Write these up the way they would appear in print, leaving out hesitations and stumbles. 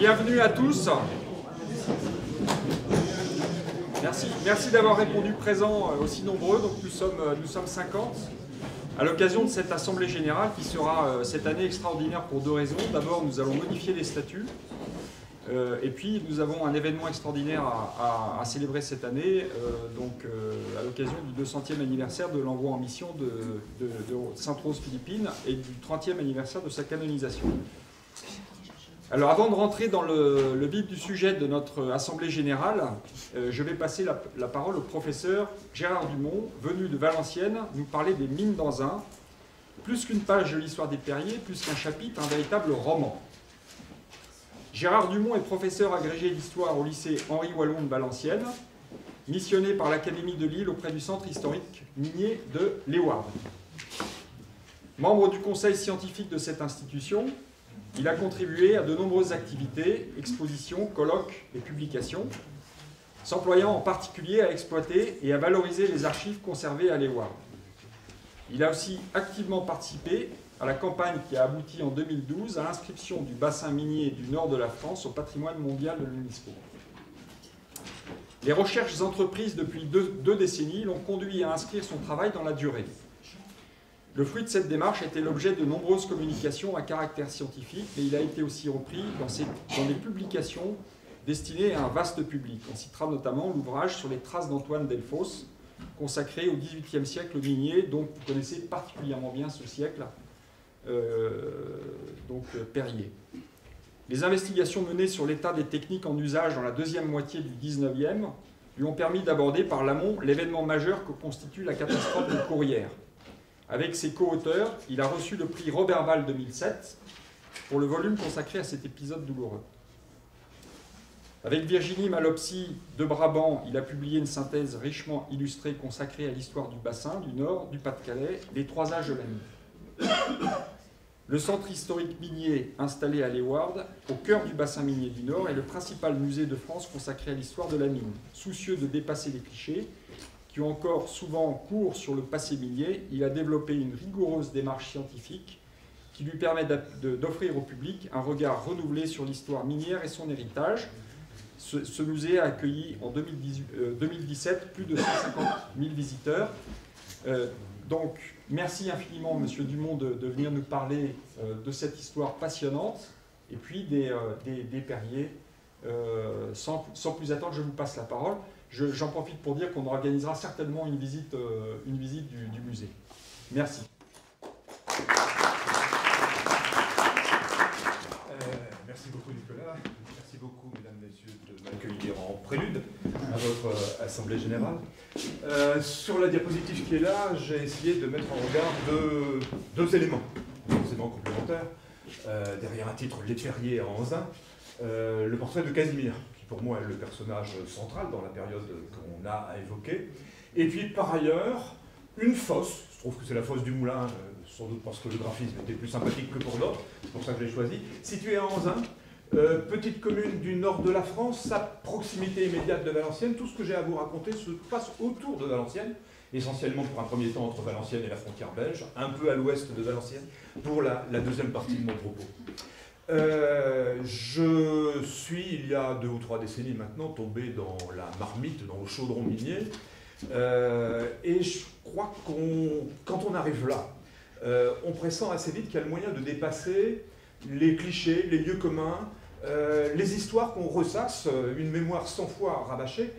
Bienvenue à tous. Merci d'avoir répondu présent aussi nombreux. Donc nous sommes 50 à l'occasion de cette Assemblée Générale qui sera cette année extraordinaire pour deux raisons. D'abord, nous allons modifier les statuts. Et puis, nous avons un événement extraordinaire à célébrer cette année, à l'occasion du 200e anniversaire de l'envoi en mission de Sainte-Rose Philippines et du 30e anniversaire de sa canonisation. Alors, avant de rentrer dans le vif du sujet de notre Assemblée Générale, je vais passer la parole au professeur Gérard Dumont, venu de Valenciennes, nous parler des mines d'Anzin. Plus qu'une page de l'histoire des Perriers, plus qu'un chapitre, un véritable roman. Gérard Dumont est professeur agrégé d'histoire au lycée Henri Wallon de Valenciennes, missionné par l'Académie de Lille auprès du centre historique minier de Leeuwarden. Membre du conseil scientifique de cette institution, il a contribué à de nombreuses activités, expositions, colloques et publications, s'employant en particulier à exploiter et à valoriser les archives conservées à Leeuwarden. Il a aussi activement participé à la campagne qui a abouti en 2012 à l'inscription du bassin minier du nord de la France au patrimoine mondial de l'UNESCO. Les recherches entreprises depuis deux décennies l'ont conduit à inscrire son travail dans la durée. Le fruit de cette démarche était l'objet de nombreuses communications à caractère scientifique, mais il a été aussi repris dans des publications destinées à un vaste public. On citera notamment l'ouvrage sur les traces d'Antoine Delfosse, consacré au XVIIIe siècle minier, donc vous connaissez particulièrement bien ce siècle, Perrier. Les investigations menées sur l'état des techniques en usage dans la deuxième moitié du XIXe lui ont permis d'aborder par l'amont l'événement majeur que constitue la catastrophe de Courrières. Avec ses co-auteurs, il a reçu le prix Roberval 2007 pour le volume consacré à cet épisode douloureux. Avec Virginie Malopsy de Brabant, il a publié une synthèse richement illustrée consacrée à l'histoire du bassin, du Nord, du Pas-de-Calais, les trois âges de la mine. Le centre historique minier installé à Leeuwarden, au cœur du bassin minier du Nord, est le principal musée de France consacré à l'histoire de la mine. Soucieux de dépasser les clichés, qui ont encore souvent cours sur le passé minier, il a développé une rigoureuse démarche scientifique qui lui permet d'offrir au public un regard renouvelé sur l'histoire minière et son héritage. Ce musée a accueilli en 2017 plus de 150 000 visiteurs. Donc, merci infiniment, Monsieur Dumont, de venir nous parler de cette histoire passionnante et puis des Perriers. Sans plus attendre, je vous passe la parole. J'en profite pour dire qu'on organisera certainement une visite du musée. Merci. Merci beaucoup, Nicolas. Merci beaucoup, mesdames, messieurs, de m'accueillir en prélude à votre Assemblée Générale. Sur la diapositive qui est là, j'ai essayé de mettre en regard deux éléments complémentaires. Derrière un titre, Les Perriers à Anzin, le portrait de Casimir, qui pour moi est le personnage central dans la période qu'on a à évoquer. Et puis par ailleurs, une fosse, je trouve que c'est la fosse du Moulin, sans doute parce que le graphisme était plus sympathique que pour d'autres, c'est pour ça que je l'ai choisi, située à Anzin, petite commune du nord de la France, sa proximité immédiate de Valenciennes. Tout ce que j'ai à vous raconter se passe autour de Valenciennes, essentiellement pour un premier temps entre Valenciennes et la frontière belge, un peu à l'ouest de Valenciennes, pour la deuxième partie de mon propos. Je suis, il y a 2 ou 3 décennies maintenant, tombé dans la marmite, dans le chaudron minier, et je crois quand on arrive là, on pressent assez vite qu'il y a le moyen de dépasser les clichés, les lieux communs, les histoires qu'on ressasse, une mémoire 100 fois rabâchée,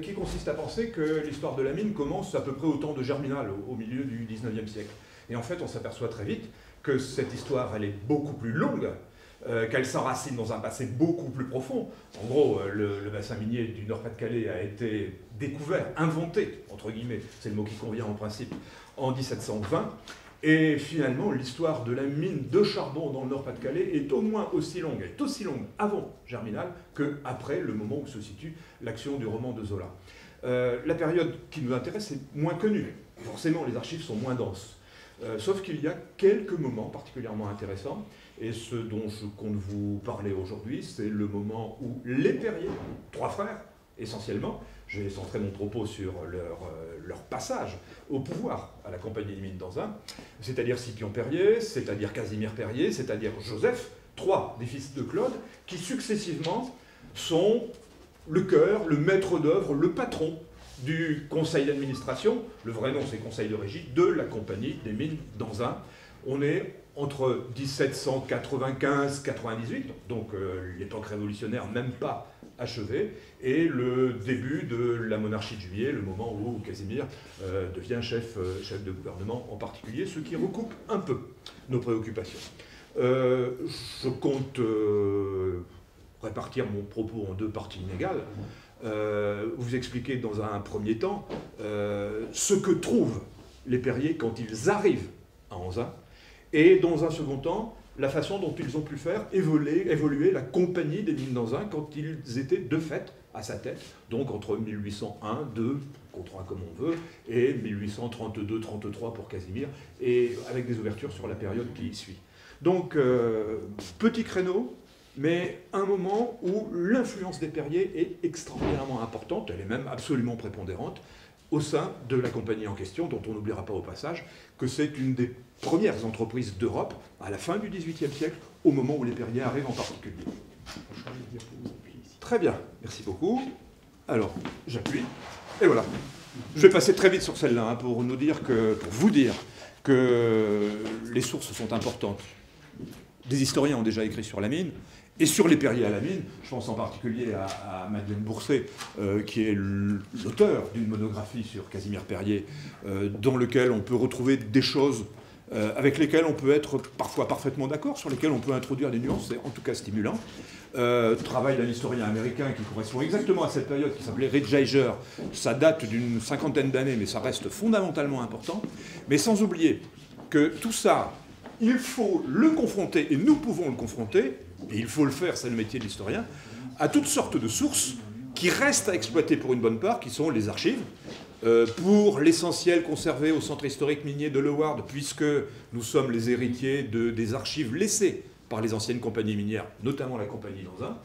qui consiste à penser que l'histoire de la mine commence à peu près au temps de Germinal, au milieu du 19e siècle. Et en fait, on s'aperçoit très vite que cette histoire, elle est beaucoup plus longue, qu'elle s'enracine dans un passé beaucoup plus profond. En gros, le bassin minier du Nord-Pas-de-Calais a été découvert, inventé, entre guillemets, c'est le mot qui convient en principe, en 1720. Et finalement, l'histoire de la mine de charbon dans le Nord-Pas-de-Calais est au moins aussi longue, elle est aussi longue avant Germinal qu'après le moment où se situe l'action du roman de Zola. La période qui nous intéresse est moins connue. Forcément, les archives sont moins denses. Sauf qu'il y a quelques moments particulièrement intéressants, et ce dont je compte vous parler aujourd'hui, c'est le moment où les Perriers, 3 frères essentiellement, je vais centrer mon propos sur leur passage au pouvoir à la Compagnie des Mines d'Anzin, c'est-à-dire Scipion Perrier, c'est-à-dire Casimir Perrier, c'est-à-dire Joseph 3 des fils de Claude, qui successivement sont le cœur, le maître d'œuvre, le patron du conseil d'administration, le vrai nom c'est conseil de régie, de la compagnie des mines d'Anzin. On est entre 1795-98, donc l'époque révolutionnaire même pas achevée, et le début de la monarchie de Juillet, le moment où Casimir devient chef de gouvernement en particulier, ce qui recoupe un peu nos préoccupations. Je compte répartir mon propos en 2 parties inégales. Vous expliquer dans un premier temps ce que trouvent les Perriers quand ils arrivent à Anzin, et dans un second temps, la façon dont ils ont pu faire évoluer la compagnie des mines d'Anzin quand ils étaient de fait à sa tête, donc entre 1801, 2, contre 1 comme on veut, et 1832, 33 pour Casimir, et avec des ouvertures sur la période qui suit. Donc, petit créneau, mais un moment où l'influence des Perriers est extraordinairement importante, elle est même absolument prépondérante, au sein de la compagnie en question, dont on n'oubliera pas au passage que c'est une des premières entreprises d'Europe à la fin du XVIIIe siècle, au moment où les Perriers arrivent en particulier. Très bien, merci beaucoup. Alors, j'appuie, et voilà. Je vais passer très vite sur celle-là, hein, pour vous dire que les sources sont importantes. Des historiens ont déjà écrit sur la mine, et sur les Perriers à la mine. Je pense en particulier à Madeleine Bourset, qui est l'auteur d'une monographie sur Casimir Perrier, dans lequel on peut retrouver des choses avec lesquelles on peut être parfois parfaitement d'accord, sur lesquelles on peut introduire des nuances, c'est en tout cas stimulant. Travail d'un historien américain qui correspond exactement à cette période, qui s'appelait Ridge Eiger. Ça date d'une 50aine d'années, mais ça reste fondamentalement important. Mais sans oublier que tout ça, il faut le confronter, et nous pouvons le confronter, et il faut le faire, c'est le métier de l'historien, à toutes sortes de sources qui restent à exploiter pour une bonne part, qui sont les archives, pour l'essentiel conservé au centre historique minier de Leward, puisque nous sommes les héritiers des archives laissées par les anciennes compagnies minières, notamment la compagnie d'Anzin.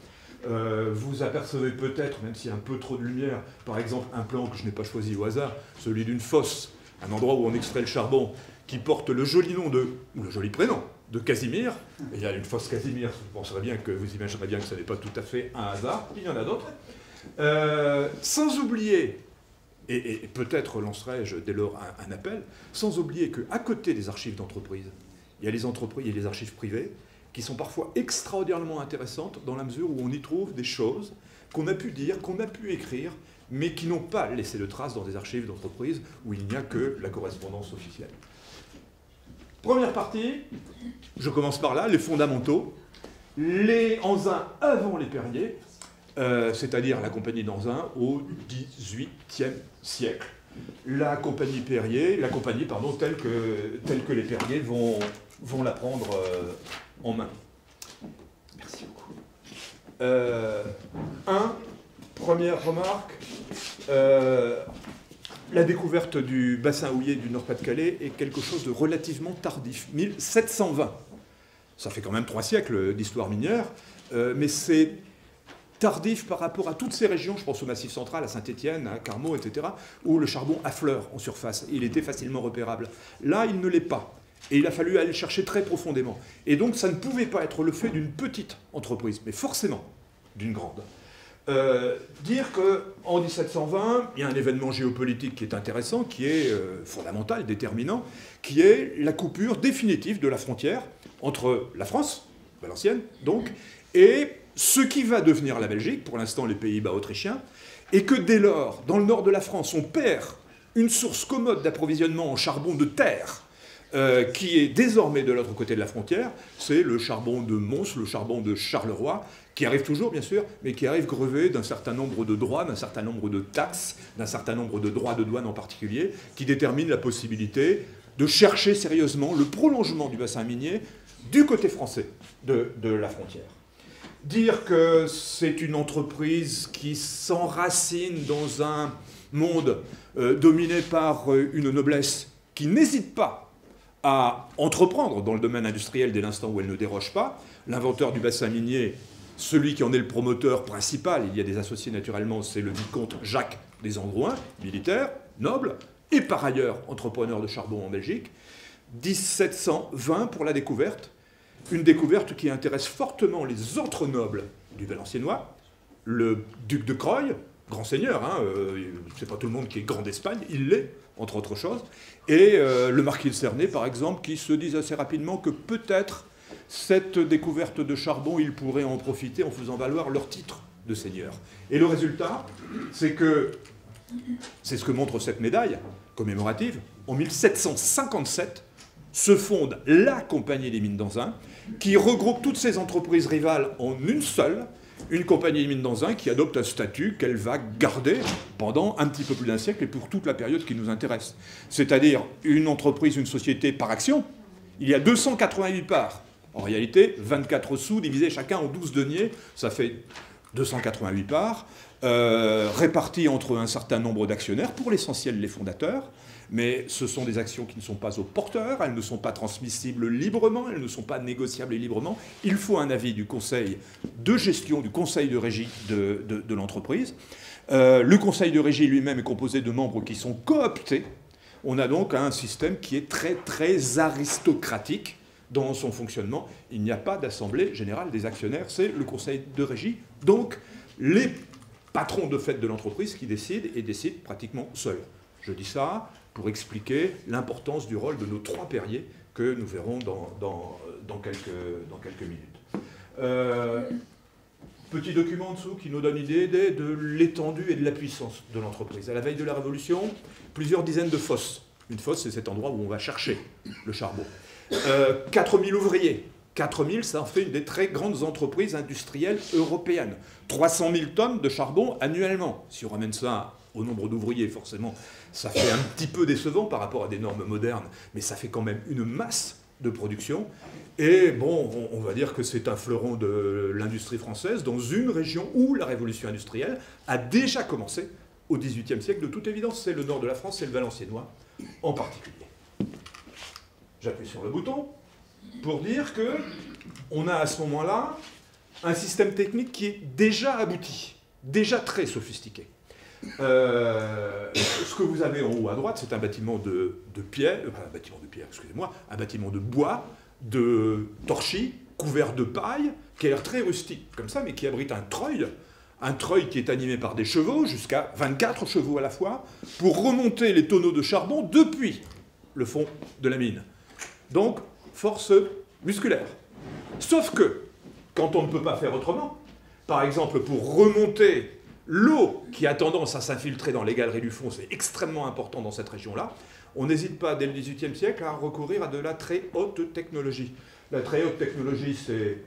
Vous apercevez peut-être, même s'il y a un peu trop de lumière, par exemple un plan que je n'ai pas choisi au hasard, celui d'une fosse, un endroit où on extrait le charbon, qui porte le joli nom ou le joli prénom de Casimir. Et il y a une fosse Casimir, vous imaginerez bien que ce n'est pas tout à fait un hasard, il y en a d'autres. Sans oublier, et peut-être lancerai-je dès lors un appel, sans oublier qu'à côté des archives d'entreprise, il y a les entreprises, il y a les archives privées, qui sont parfois extraordinairement intéressantes dans la mesure où on y trouve des choses qu'on a pu dire, qu'on a pu écrire, mais qui n'ont pas laissé de traces dans des archives d'entreprise où il n'y a que la correspondance officielle. Première partie, je commence par là, les fondamentaux. Les Anzin avant les Perriers, c'est-à-dire la compagnie d'Anzin au XVIIIe siècle. La compagnie telle que les Perriers vont la prendre en main. Merci beaucoup. Première remarque, la découverte du bassin houiller du Nord-Pas-de-Calais est quelque chose de relativement tardif, 1720. Ça fait quand même 3 siècles d'histoire minière, mais c'est tardif par rapport à toutes ces régions, je pense au Massif central, à Saint-Étienne, à Carmaux, etc., où le charbon affleure en surface. Il était facilement repérable. Là, il ne l'est pas. Et il a fallu aller chercher très profondément. Et donc, ça ne pouvait pas être le fait d'une petite entreprise, mais forcément d'une grande. Dire qu'en 1720, il y a un événement géopolitique qui est intéressant, qui est fondamental, déterminant, qui est la coupure définitive de la frontière entre la France, Valenciennes donc, et ce qui va devenir la Belgique, pour l'instant les Pays-Bas autrichiens, et que dès lors, dans le nord de la France, on perd une source commode d'approvisionnement en charbon de terre, qui est désormais de l'autre côté de la frontière, c'est le charbon de Mons, le charbon de Charleroi, qui arrive toujours, bien sûr, mais qui arrive grevé d'un certain nombre de droits, d'un certain nombre de taxes, d'un certain nombre de droits de douane en particulier, qui déterminent la possibilité de chercher sérieusement le prolongement du bassin minier du côté français de la frontière. Dire que c'est une entreprise qui s'enracine dans un monde dominé par une noblesse qui n'hésite pas à entreprendre dans le domaine industriel dès l'instant où elle ne déroge pas. L'inventeur du bassin minier, celui qui en est le promoteur principal, il y a des associés naturellement, c'est le vicomte Jacques des Androuins, militaire, noble, et par ailleurs entrepreneur de charbon en Belgique. 1720 pour la découverte. une découverte qui intéresse fortement les autres nobles du Valenciennois, le duc de Croy, grand seigneur, hein, c'est pas tout le monde qui est grand d'Espagne, il l'est, entre autres choses, et le marquis de Cernay, par exemple, qui se disent assez rapidement que peut-être cette découverte de charbon, ils pourraient en profiter en faisant valoir leur titre de seigneur. Et le résultat, c'est ce que montre cette médaille commémorative. En 1757, se fonde la Compagnie des Mines d'Anzin, qui regroupe toutes ces entreprises rivales en une seule, une Compagnie des Mines d'Anzin qui adopte un statut qu'elle va garder pendant un petit peu plus d'un siècle et pour toute la période qui nous intéresse. C'est-à-dire une entreprise, une société par action. Il y a 288 parts. En réalité, 24 sous divisés chacun en 12 deniers, ça fait 288 parts, réparties entre un certain nombre d'actionnaires, pour l'essentiel les fondateurs, mais ce sont des actions qui ne sont pas aux porteurs, elles ne sont pas transmissibles librement, elles ne sont pas négociables librement. Il faut un avis du conseil de gestion, du conseil de régie de l'entreprise. Le conseil de régie lui-même est composé de membres qui sont cooptés. On a donc un système qui est très, très aristocratique dans son fonctionnement. Il n'y a pas d'assemblée générale des actionnaires, c'est le conseil de régie. Donc, les patrons de fait de l'entreprise qui décident, et décident pratiquement seuls. Je dis ça pour expliquer l'importance du rôle de nos 3 Perriers que nous verrons dans quelques minutes. Petit document en dessous qui nous donne idée de l'étendue et de la puissance de l'entreprise. À la veille de la Révolution, plusieurs dizaines de fosses. Une fosse, c'est cet endroit où on va chercher le charbon. 4000 ouvriers. 4000, ça en fait une des très grandes entreprises industrielles européennes. 300 000 tonnes de charbon annuellement. Si on ramène ça au nombre d'ouvriers, forcément, ça fait un petit peu décevant par rapport à des normes modernes, mais ça fait quand même une masse de production. Et bon, on va dire que c'est un fleuron de l'industrie française dans une région où la révolution industrielle a déjà commencé au XVIIIe siècle. De toute évidence, c'est le nord de la France, c'est le Valenciennois en particulier. J'appuie sur le bouton pour dire que on a à ce moment-là un système technique qui est déjà abouti, déjà très sophistiqué. Ce que vous avez en haut à droite, c'est un bâtiment de pierre, excusez-moi, un bâtiment de bois, de torchis, couvert de paille, qui a l'air très rustique, comme ça, mais qui abrite un treuil qui est animé par des chevaux, jusqu'à 24 chevaux à la fois, pour remonter les tonneaux de charbon depuis le fond de la mine. Donc, force musculaire. Sauf que, quand on ne peut pas faire autrement, par exemple, pour remonter l'eau qui a tendance à s'infiltrer dans les galeries du fond, c'est extrêmement important dans cette région-là, on n'hésite pas, dès le XVIIIe siècle, à recourir à de la très haute technologie. La très haute technologie, c'est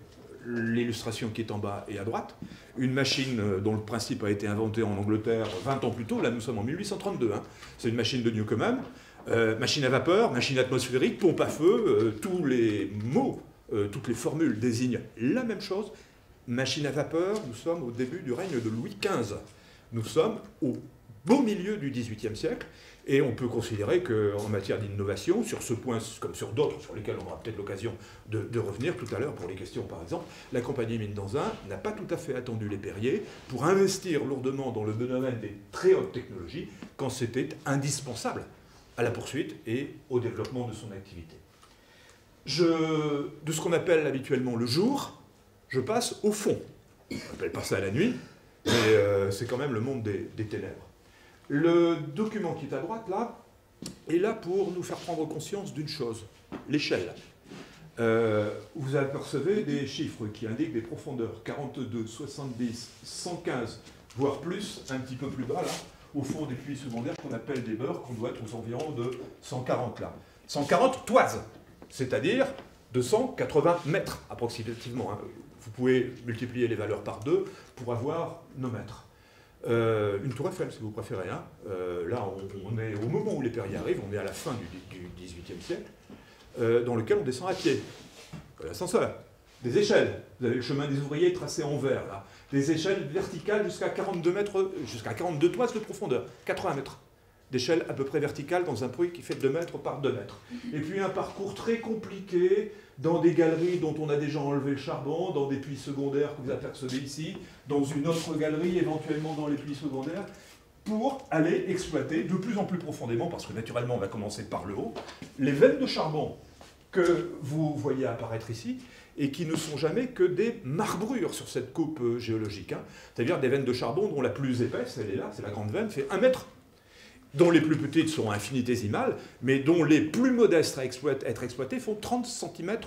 l'illustration qui est en bas et à droite, une machine dont le principe a été inventé en Angleterre 20 ans plus tôt, là nous sommes en 1832, hein. C'est une machine de Newcomen, machine à vapeur, machine atmosphérique, pompe à feu, tous les mots, toutes les formules désignent la même chose. Machine à vapeur, nous sommes au début du règne de Louis XV. Nous sommes au beau milieu du XVIIIe siècle, et on peut considérer qu'en matière d'innovation, sur ce point comme sur d'autres, sur lesquels on aura peut-être l'occasion de revenir tout à l'heure pour les questions par exemple, la Compagnie Mines d'Anzin n'a pas tout à fait attendu les Perriers pour investir lourdement dans le domaine des très hautes technologies quand c'était indispensable à la poursuite et au développement de son activité. De ce qu'on appelle habituellement le jour, je passe au fond. On n'appelle pas ça la nuit, mais c'est quand même le monde des ténèbres. Le document qui est à droite, là, est là pour nous faire prendre conscience d'une chose, l'échelle. Vous apercevez des chiffres qui indiquent des profondeurs, 42, 70, 115, voire plus, un petit peu plus bas, là, au fond des puits secondaires qu'on appelle des beurres, qu'on doit être aux environs de 140, là. 140 toises, c'est-à-dire 280 mètres, approximativement, hein. Vous pouvez multiplier les valeurs par 2 pour avoir nos mètres. Une tour Eiffel, si vous préférez. Hein. Là, on est au moment où les Perriers arrivent, on est à la fin du XVIIIe siècle, dans lequel on descend à pied. L'ascenseur, des échelles. Vous avez le chemin des ouvriers tracé en vert, là. Des échelles verticales jusqu'à 42 mètres, jusqu'à 42 toises de profondeur, 80 mètres. D'échelle à peu près verticale dans un puits qui fait 2 mètres par 2 mètres. Et puis un parcours très compliqué dans des galeries dont on a déjà enlevé le charbon, dans des puits secondaires que vous apercevez ici, dans une autre galerie, éventuellement dans les puits secondaires, pour aller exploiter de plus en plus profondément, parce que naturellement on va commencer par le haut, les veines de charbon que vous voyez apparaître ici, et qui ne sont jamais que des marbrures sur cette coupe géologique. Hein. C'est-à-dire des veines de charbon dont la plus épaisse, elle est là, c'est la grande veine, fait 1 mètre, dont les plus petites sont infinitésimales, mais dont les plus modestes à être exploitées font 30 cm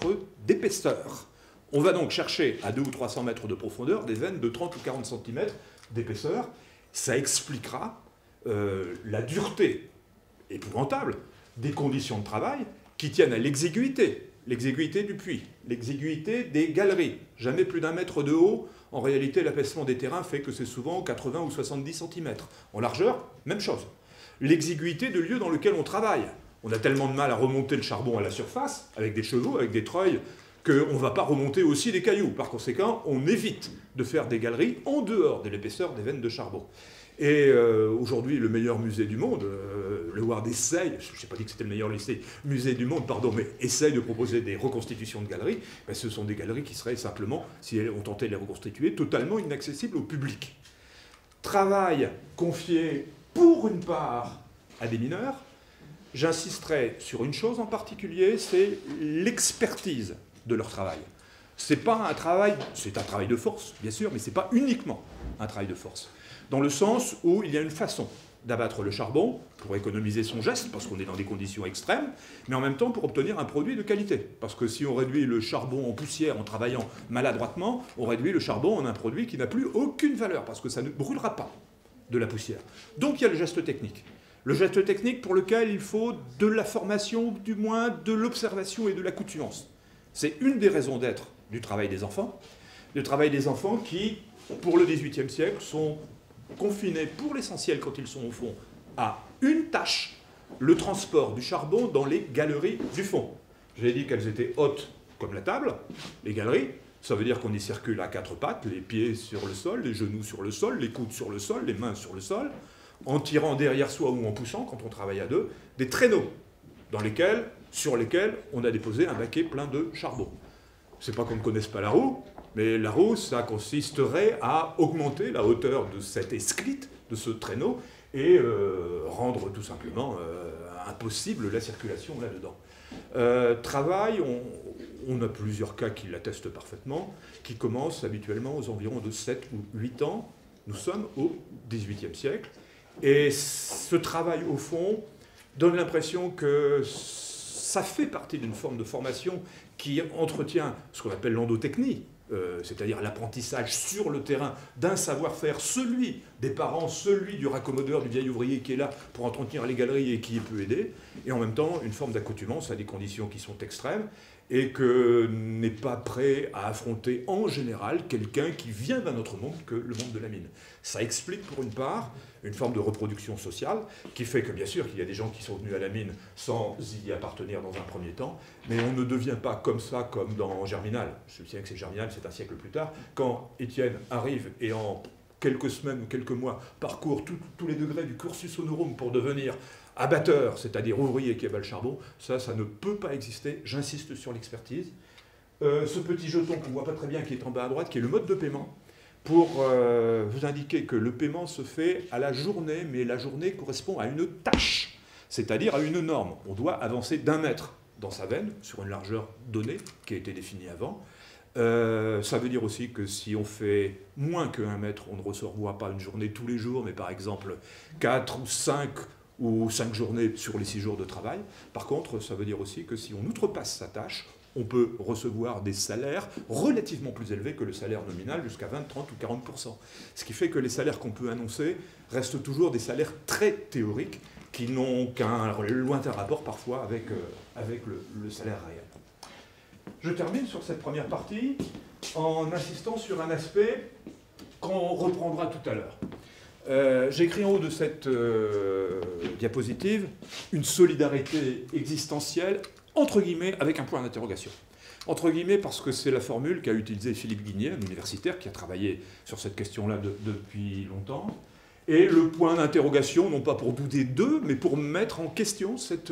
d'épaisseur. On va donc chercher à 200 ou 300 mètres de profondeur des veines de 30 ou 40 cm d'épaisseur. Ça expliquera la dureté épouvantable des conditions de travail qui tiennent à l'exiguïté du puits, l'exiguïté des galeries, jamais plus d'1 mètre de haut. En réalité, l'apaisement des terrains fait que c'est souvent 80 ou 70 cm. En largeur, même chose. L'exiguïté de lieu dans lequel on travaille. On a tellement de mal à remonter le charbon à la surface, avec des chevaux, avec des treuils, qu'on ne va pas remonter aussi des cailloux. Par conséquent, on évite de faire des galeries en dehors de l'épaisseur des veines de charbon. Et aujourd'hui, le meilleur musée du monde, le Ward essaye, je n'ai pas dit que c'était le meilleur musée du monde, pardon, mais essaye de proposer des reconstitutions de galeries. Ben, ce sont des galeries qui seraient simplement, si on tentait de les reconstituer, totalement inaccessibles au public. Travail confié pour une part à des mineurs. J'insisterai sur une chose en particulier, c'est l'expertise de leur travail. C'est un travail de force, bien sûr, mais ce n'est pas uniquement un travail de force. Dans le sens où il y a une façon d'abattre le charbon pour économiser son geste, parce qu'on est dans des conditions extrêmes, mais en même temps pour obtenir un produit de qualité. Parce que si on réduit le charbon en poussière en travaillant maladroitement, on réduit le charbon en un produit qui n'a plus aucune valeur, parce que ça ne brûlera pas de la poussière. Donc il y a le geste technique. Le geste technique pour lequel il faut de la formation, du moins de l'observation et de l'accoutumance. C'est une des raisons d'être du travail des enfants. Le travail des enfants qui, pour le XVIIIe siècle, sont confinés pour l'essentiel quand ils sont au fond à une tâche, le transport du charbon dans les galeries du fond. J'ai dit qu'elles étaient hautes comme la table, les galeries. Ça veut dire qu'on y circule à 4 pattes, les pieds sur le sol, les genoux sur le sol, les coudes sur le sol, les mains sur le sol, en tirant derrière soi ou en poussant, quand on travaille à deux, des traîneaux sur lesquels on a déposé un baquet plein de charbon. C'est pas qu'on ne connaisse pas la roue, mais la roue, ça consisterait à augmenter la hauteur de cette esclite, de ce traîneau, et rendre tout simplement impossible la circulation là-dedans. Travail, on a plusieurs cas qui l'attestent parfaitement, qui commencent habituellement aux environs de 7 ou 8 ans. Nous sommes au XVIIIe siècle. Et ce travail, au fond, donne l'impression que ça fait partie d'une forme de formation qui entretient ce qu'on appelle l'endotechnie, c'est-à-dire l'apprentissage sur le terrain d'un savoir-faire, celui des parents, celui du raccommodeur, du vieil ouvrier qui est là pour entretenir les galeries et qui peut aider, et en même temps une forme d'accoutumance à des conditions qui sont extrêmes, et que n'est pas prêt à affronter en général quelqu'un qui vient d'un autre monde que le monde de la mine. Ça explique pour une part une forme de reproduction sociale qui fait que bien sûr qu'il y a des gens qui sont venus à la mine sans y appartenir dans un premier temps, mais on ne devient pas comme ça comme dans Germinal. Je me souviens que c'est Germinal, c'est un siècle plus tard, quand Étienne arrive et en quelques semaines ou quelques mois parcourt tous les degrés du cursus honorum pour devenir abatteur, c'est-à-dire ouvrier qui abat le charbon, ça ne peut pas exister. J'insiste sur l'expertise. Ce petit jeton qu'on ne voit pas très bien, qui est en bas à droite, qui est le mode de paiement, pour vous indiquer que le paiement se fait à la journée, mais la journée correspond à une tâche, c'est-à-dire à une norme. On doit avancer d'1 mètre dans sa veine, sur une largeur donnée, qui a été définie avant. Ça veut dire aussi que si on fait moins que 1 mètre, on ne recevoir pas une journée tous les jours, mais par exemple 4 ou 5 journées sur les 6 jours de travail. Par contre, ça veut dire aussi que si on outrepasse sa tâche, on peut recevoir des salaires relativement plus élevés que le salaire nominal, jusqu'à 20, 30 ou 40%. Ce qui fait que les salaires qu'on peut annoncer restent toujours des salaires très théoriques, qui n'ont qu'un lointain rapport parfois avec le salaire réel. Je termine sur cette première partie en insistant sur un aspect qu'on reprendra tout à l'heure. J'ai écrit en haut de cette diapositive une solidarité existentielle, entre guillemets, avec un point d'interrogation. Entre guillemets, parce que c'est la formule qu'a utilisée Philippe Guignet, un universitaire qui a travaillé sur cette question-là depuis longtemps. Et le point d'interrogation, non pas pour douter d'eux, mais pour mettre en question cette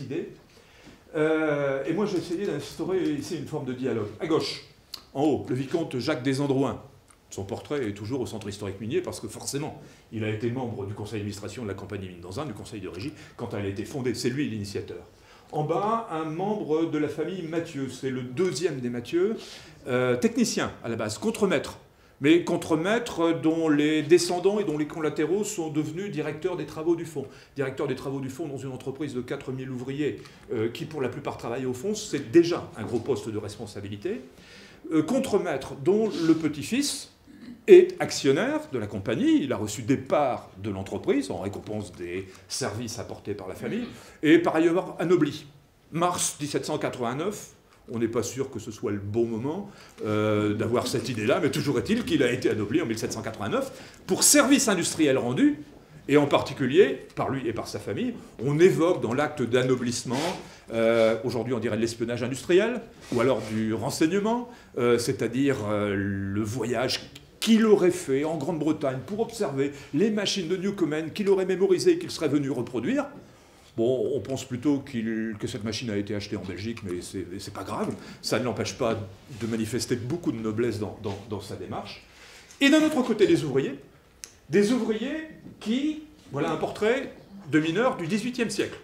idée. Et moi, j'ai essayé d'instaurer ici une forme de dialogue. À gauche, en haut, le vicomte Jacques des Androuins. Son portrait est toujours au centre historique minier parce que forcément, il a été membre du conseil d'administration de la compagnie Mine d'Anzin, du conseil de régie, quand elle a été fondée. C'est lui l'initiateur. En bas, un membre de la famille Mathieu, c'est le deuxième des Mathieu, technicien à la base, contremaître. Mais contremaître dont les descendants et dont les collatéraux sont devenus directeurs des travaux du fonds. Directeur des travaux du fonds dans une entreprise de 4000 ouvriers qui pour la plupart travaillent au fond, c'est déjà un gros poste de responsabilité. Contremaître dont le petit-fils est actionnaire de la compagnie, il a reçu des parts de l'entreprise en récompense des services apportés par la famille, et par ailleurs anobli. Mars 1789, on n'est pas sûr que ce soit le bon moment d'avoir cette idée-là, mais toujours est-il qu'il a été anobli en 1789 pour service industriel rendu, et en particulier, par lui et par sa famille, on évoque dans l'acte d'anoblissement, aujourd'hui on dirait de l'espionnage industriel, ou alors du renseignement, c'est-à-dire le voyage qu'il aurait fait en Grande-Bretagne pour observer les machines de Newcomen, qu'il aurait mémorisées et qu'il serait venu reproduire. Bon, on pense plutôt que cette machine a été achetée en Belgique, mais c'est pas grave. Ça ne l'empêche pas de manifester beaucoup de noblesse dans sa démarche. Et d'un autre côté, des ouvriers qui, voilà un portrait de mineurs du XVIIIe siècle.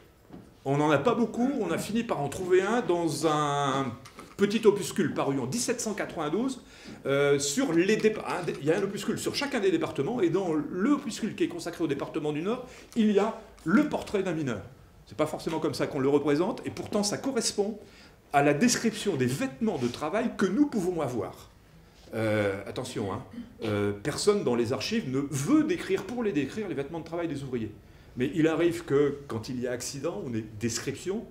On n'en a pas beaucoup, on a fini par en trouver un dans un petit opuscule paru en 1792 sur les il y a un opuscule sur chacun des départements, et dans l'opuscule qui est consacré au département du Nord, il y a le portrait d'un mineur. C'est pas forcément comme ça qu'on le représente, et pourtant ça correspond à la description des vêtements de travail que nous pouvons avoir. Attention, personne dans les archives ne veut décrire, pour les décrire, les vêtements de travail des ouvriers. Mais il arrive que, quand il y a accident, on ait description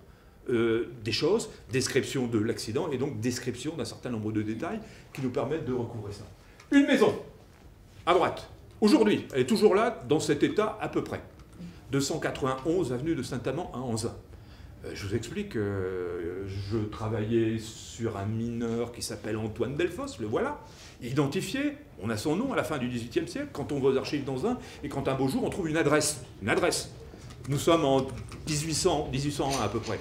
des choses, description de l'accident, et donc description d'un certain nombre de détails qui nous permettent de recouvrer ça. Une maison, à droite. Aujourd'hui, elle est toujours là, dans cet état à peu près. 291 avenue de Saint-Amand à Anzin. Je vous explique, je travaillais sur un mineur qui s'appelle Antoine Delfosse, le voilà, identifié, on a son nom à la fin du XVIIIe siècle, quand on va aux archives d'Anzin, et quand un beau jour on trouve une adresse. Nous sommes en 1801 à peu près.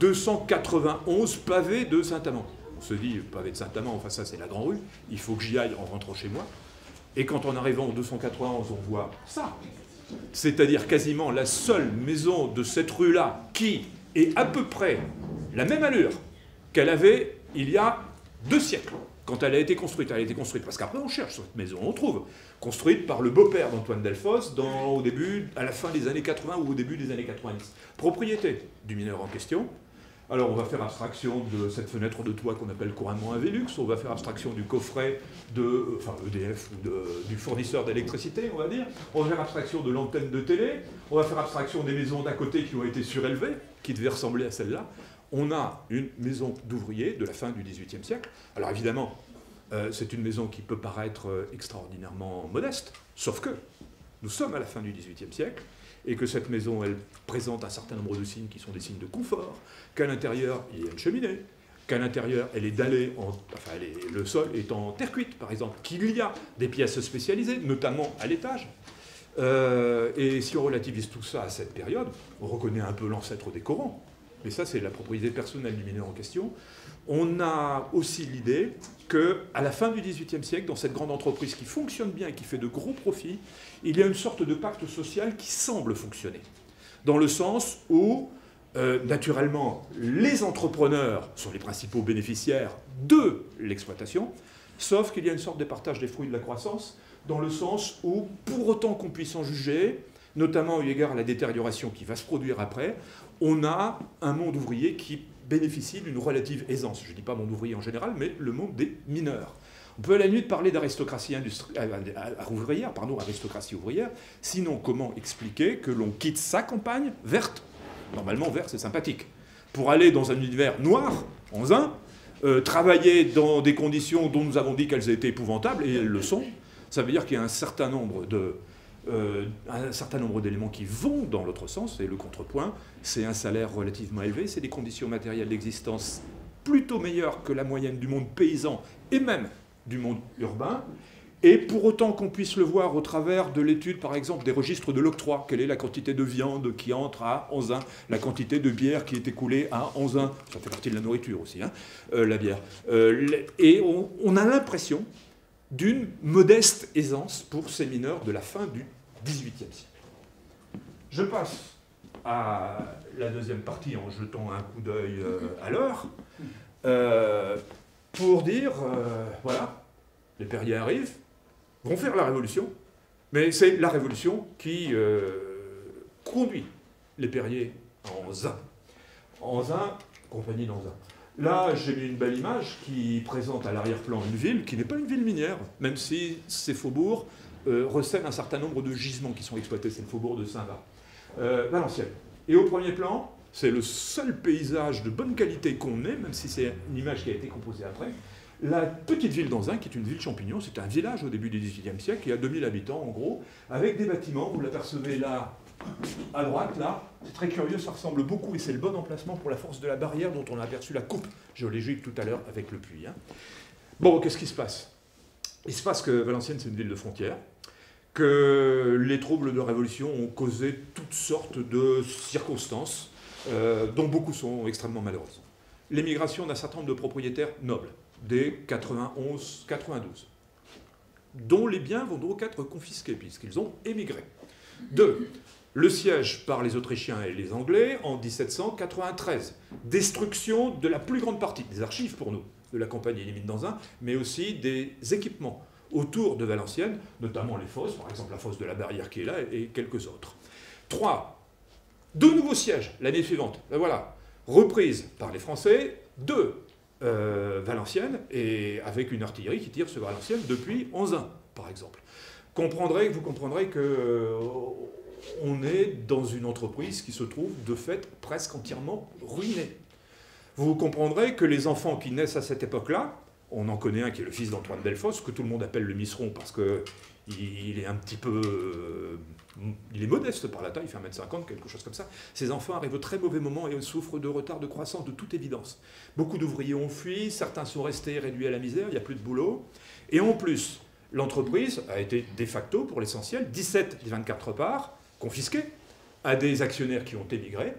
291 pavés de Saint-Amand. On se dit, pavé de Saint-Amand, enfin ça c'est la grande rue, il faut que j'y aille en rentrant chez moi. Et quand on arrive en 291, on voit ça. C'est-à-dire quasiment la seule maison de cette rue-là qui est à peu près la même allure qu'elle avait il y a 2 siècles, quand elle a été construite. Elle a été construite, parce qu'après on cherche sur cette maison, on trouve, construite par le beau-père d'Antoine Delfosse à la fin des années 80 ou au début des années 90. Propriété du mineur en question. Alors on va faire abstraction de cette fenêtre de toit qu'on appelle couramment un Velux, on va faire abstraction du coffret EDF ou du fournisseur d'électricité, on va dire, on va faire abstraction de l'antenne de télé, on va faire abstraction des maisons d'à côté qui ont été surélevées, qui devaient ressembler à celle-là. On a une maison d'ouvriers de la fin du XVIIIe siècle. Alors évidemment, c'est une maison qui peut paraître extraordinairement modeste, sauf que nous sommes à la fin du XVIIIe siècle, et que cette maison, elle présente un certain nombre de signes qui sont des signes de confort, qu'à l'intérieur, il y a une cheminée, qu'à l'intérieur, elle est dallée, le sol est en terre cuite, par exemple, qu'il y a des pièces spécialisées, notamment à l'étage. Et si on relativise tout ça à cette période, on reconnaît un peu l'ancêtre des Corans, mais ça, c'est la propriété personnelle du mineur en question. On a aussi l'idée qu'à la fin du XVIIIe siècle, dans cette grande entreprise qui fonctionne bien et qui fait de gros profits, il y a une sorte de pacte social qui semble fonctionner. Dans le sens où, naturellement, les entrepreneurs sont les principaux bénéficiaires de l'exploitation, sauf qu'il y a une sorte de partage des fruits de la croissance, dans le sens où, pour autant qu'on puisse en juger, notamment eu égard à la détérioration qui va se produire après, on a un monde ouvrier qui bénéficie d'une relative aisance. Je ne dis pas monde ouvrier en général, mais le monde des mineurs. On peut à la limite parler d'aristocratie ouvrière, aristocratie ouvrière, sinon comment expliquer que l'on quitte sa campagne verte, normalement vert c'est sympathique, pour aller dans un univers noir, en zin, travailler dans des conditions dont nous avons dit qu'elles étaient épouvantables, et elles le sont. Ça veut dire qu'il y a un certain nombre d'éléments qui vont dans l'autre sens, et le contrepoint, c'est un salaire relativement élevé, c'est des conditions matérielles d'existence plutôt meilleures que la moyenne du monde paysan, et même du monde urbain, et pour autant qu'on puisse le voir au travers de l'étude, par exemple, des registres de l'octroi, quelle est la quantité de viande qui entre à Anzin, la quantité de bière qui est écoulée à Anzin, ça fait partie de la nourriture aussi, la bière, et on a l'impression d'une modeste aisance pour ces mineurs de la fin du XVIIIe siècle. Je passe à la deuxième partie en jetant un coup d'œil à l'heure, pour dire, voilà, les Perriers arrivent, vont faire la révolution, mais c'est la révolution qui conduit les Perriers en Zin. En Zin, compagnie d'Anzin. Là, j'ai mis une belle image qui présente à l'arrière-plan une ville qui n'est pas une ville minière, même si ces faubourgs recèlent un certain nombre de gisements qui sont exploités. C'est le faubourg de Saint-Va, Valenciennes. Et au premier plan, c'est le seul paysage de bonne qualité qu'on ait, même si c'est une image qui a été composée après. La petite ville d'Anzin, qui est une ville champignon, c'est un village au début du XVIIIe siècle, qui a 2000 habitants en gros, avec des bâtiments, vous l'apercevez là, à droite, là, c'est très curieux, ça ressemble beaucoup, et c'est le bon emplacement pour la force de la barrière dont on a aperçu la coupe géologique tout à l'heure avec le puits. Hein. Bon, qu'est-ce qui se passe? Il se passe que Valenciennes, c'est une ville de frontières, que les troubles de révolution ont causé toutes sortes de circonstances, dont beaucoup sont extrêmement malheureuses. L'émigration d'un certain nombre de propriétaires nobles, dès 91-92, dont les biens vont donc être confisqués, puisqu'ils ont émigré. 2. Le siège par les Autrichiens et les Anglais en 1793. Destruction de la plus grande partie des archives pour nous, de la compagnie des mines d'Anzin, mais aussi des équipements autour de Valenciennes, notamment les fosses, par exemple la fosse de la Barrière qui est là, et quelques autres. 3. Deux nouveaux sièges l'année suivante. Ben voilà, reprise par les Français de Valenciennes, et avec une artillerie qui tire sur Valenciennes depuis Anzin, par exemple. Vous comprendrez que on est dans une entreprise qui se trouve de fait presque entièrement ruinée. Vous comprendrez que les enfants qui naissent à cette époque-là, on en connaît un qui est le fils d'Antoine Delfosse, que tout le monde appelle le Misseron parce qu'il est un petit peu... il est modeste par la taille, il fait 1m50, quelque chose comme ça. Ces enfants arrivent au très mauvais moment et souffrent de retard de croissance, de toute évidence. Beaucoup d'ouvriers ont fui, certains sont restés réduits à la misère, il n'y a plus de boulot. Et en plus, l'entreprise a été de facto, pour l'essentiel, 17 des 24 parts confisquées à des actionnaires qui ont émigré.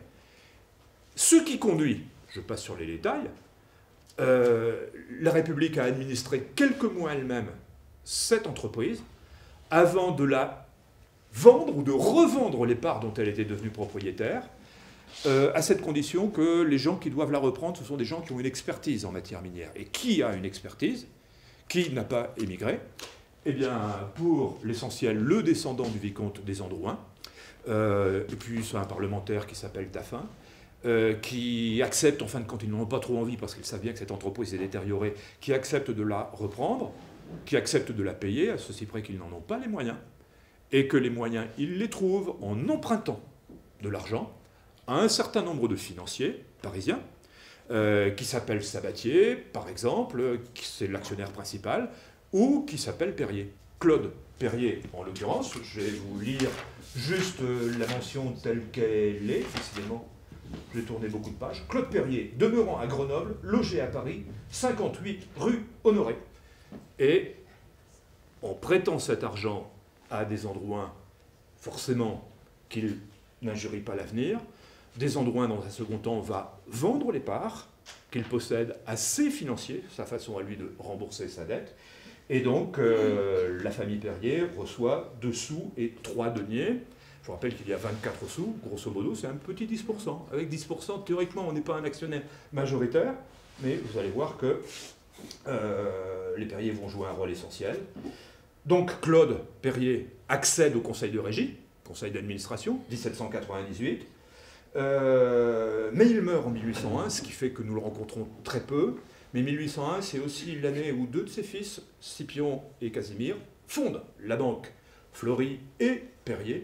Ce qui conduit, je passe sur les détails, la République a administré quelques mois elle-même cette entreprise avant de la vendre ou de revendre les parts dont elle était devenue propriétaire, à cette condition que les gens qui doivent la reprendre, ce sont des gens qui ont une expertise en matière minière. Et qui a une expertise? Qui n'a pas émigré? Eh bien, pour l'essentiel, le descendant du vicomte des Androuins, et puis c'est un parlementaire qui s'appelle Taffin, qui accepte, en fin de compte, ils n'en ont pas trop envie parce qu'ils savent bien que cette entreprise est détériorée, qui accepte de la reprendre, qui accepte de la payer, à ceci près qu'ils n'en ont pas les moyens, et que les moyens, ils les trouvent en empruntant de l'argent à un certain nombre de financiers parisiens, qui s'appelle Sabatier, par exemple, c'est l'actionnaire principal, ou qui s'appelle Perrier. Claude Perrier, en l'occurrence, je vais vous lire juste la mention telle qu'elle est, décidément, j'ai tourné beaucoup de pages. Claude Perrier, demeurant à Grenoble, logé à Paris, 58 rue Honoré. Et en prêtant cet argent à des Androuins, forcément qu'ils n'injurient pas l'avenir, des Androuins, dans un second temps, va vendre les parts qu'il possède à ses financiers, sa façon à lui de rembourser sa dette. Et donc, la famille Perrier reçoit 2 sous et 3 deniers. Je vous rappelle qu'il y a 24 sous, grosso modo, c'est un petit 10%. Avec 10%, théoriquement, on n'est pas un actionnaire majoritaire, mais vous allez voir que les Perrier vont jouer un rôle essentiel. Donc, Claude Perrier accède au conseil de régie, conseil d'administration, 1798. Mais il meurt en 1801, ce qui fait que nous le rencontrons très peu. Mais 1801, c'est aussi l'année où 2 de ses fils, Scipion et Casimir, fondent la banque Fleury et Perrier,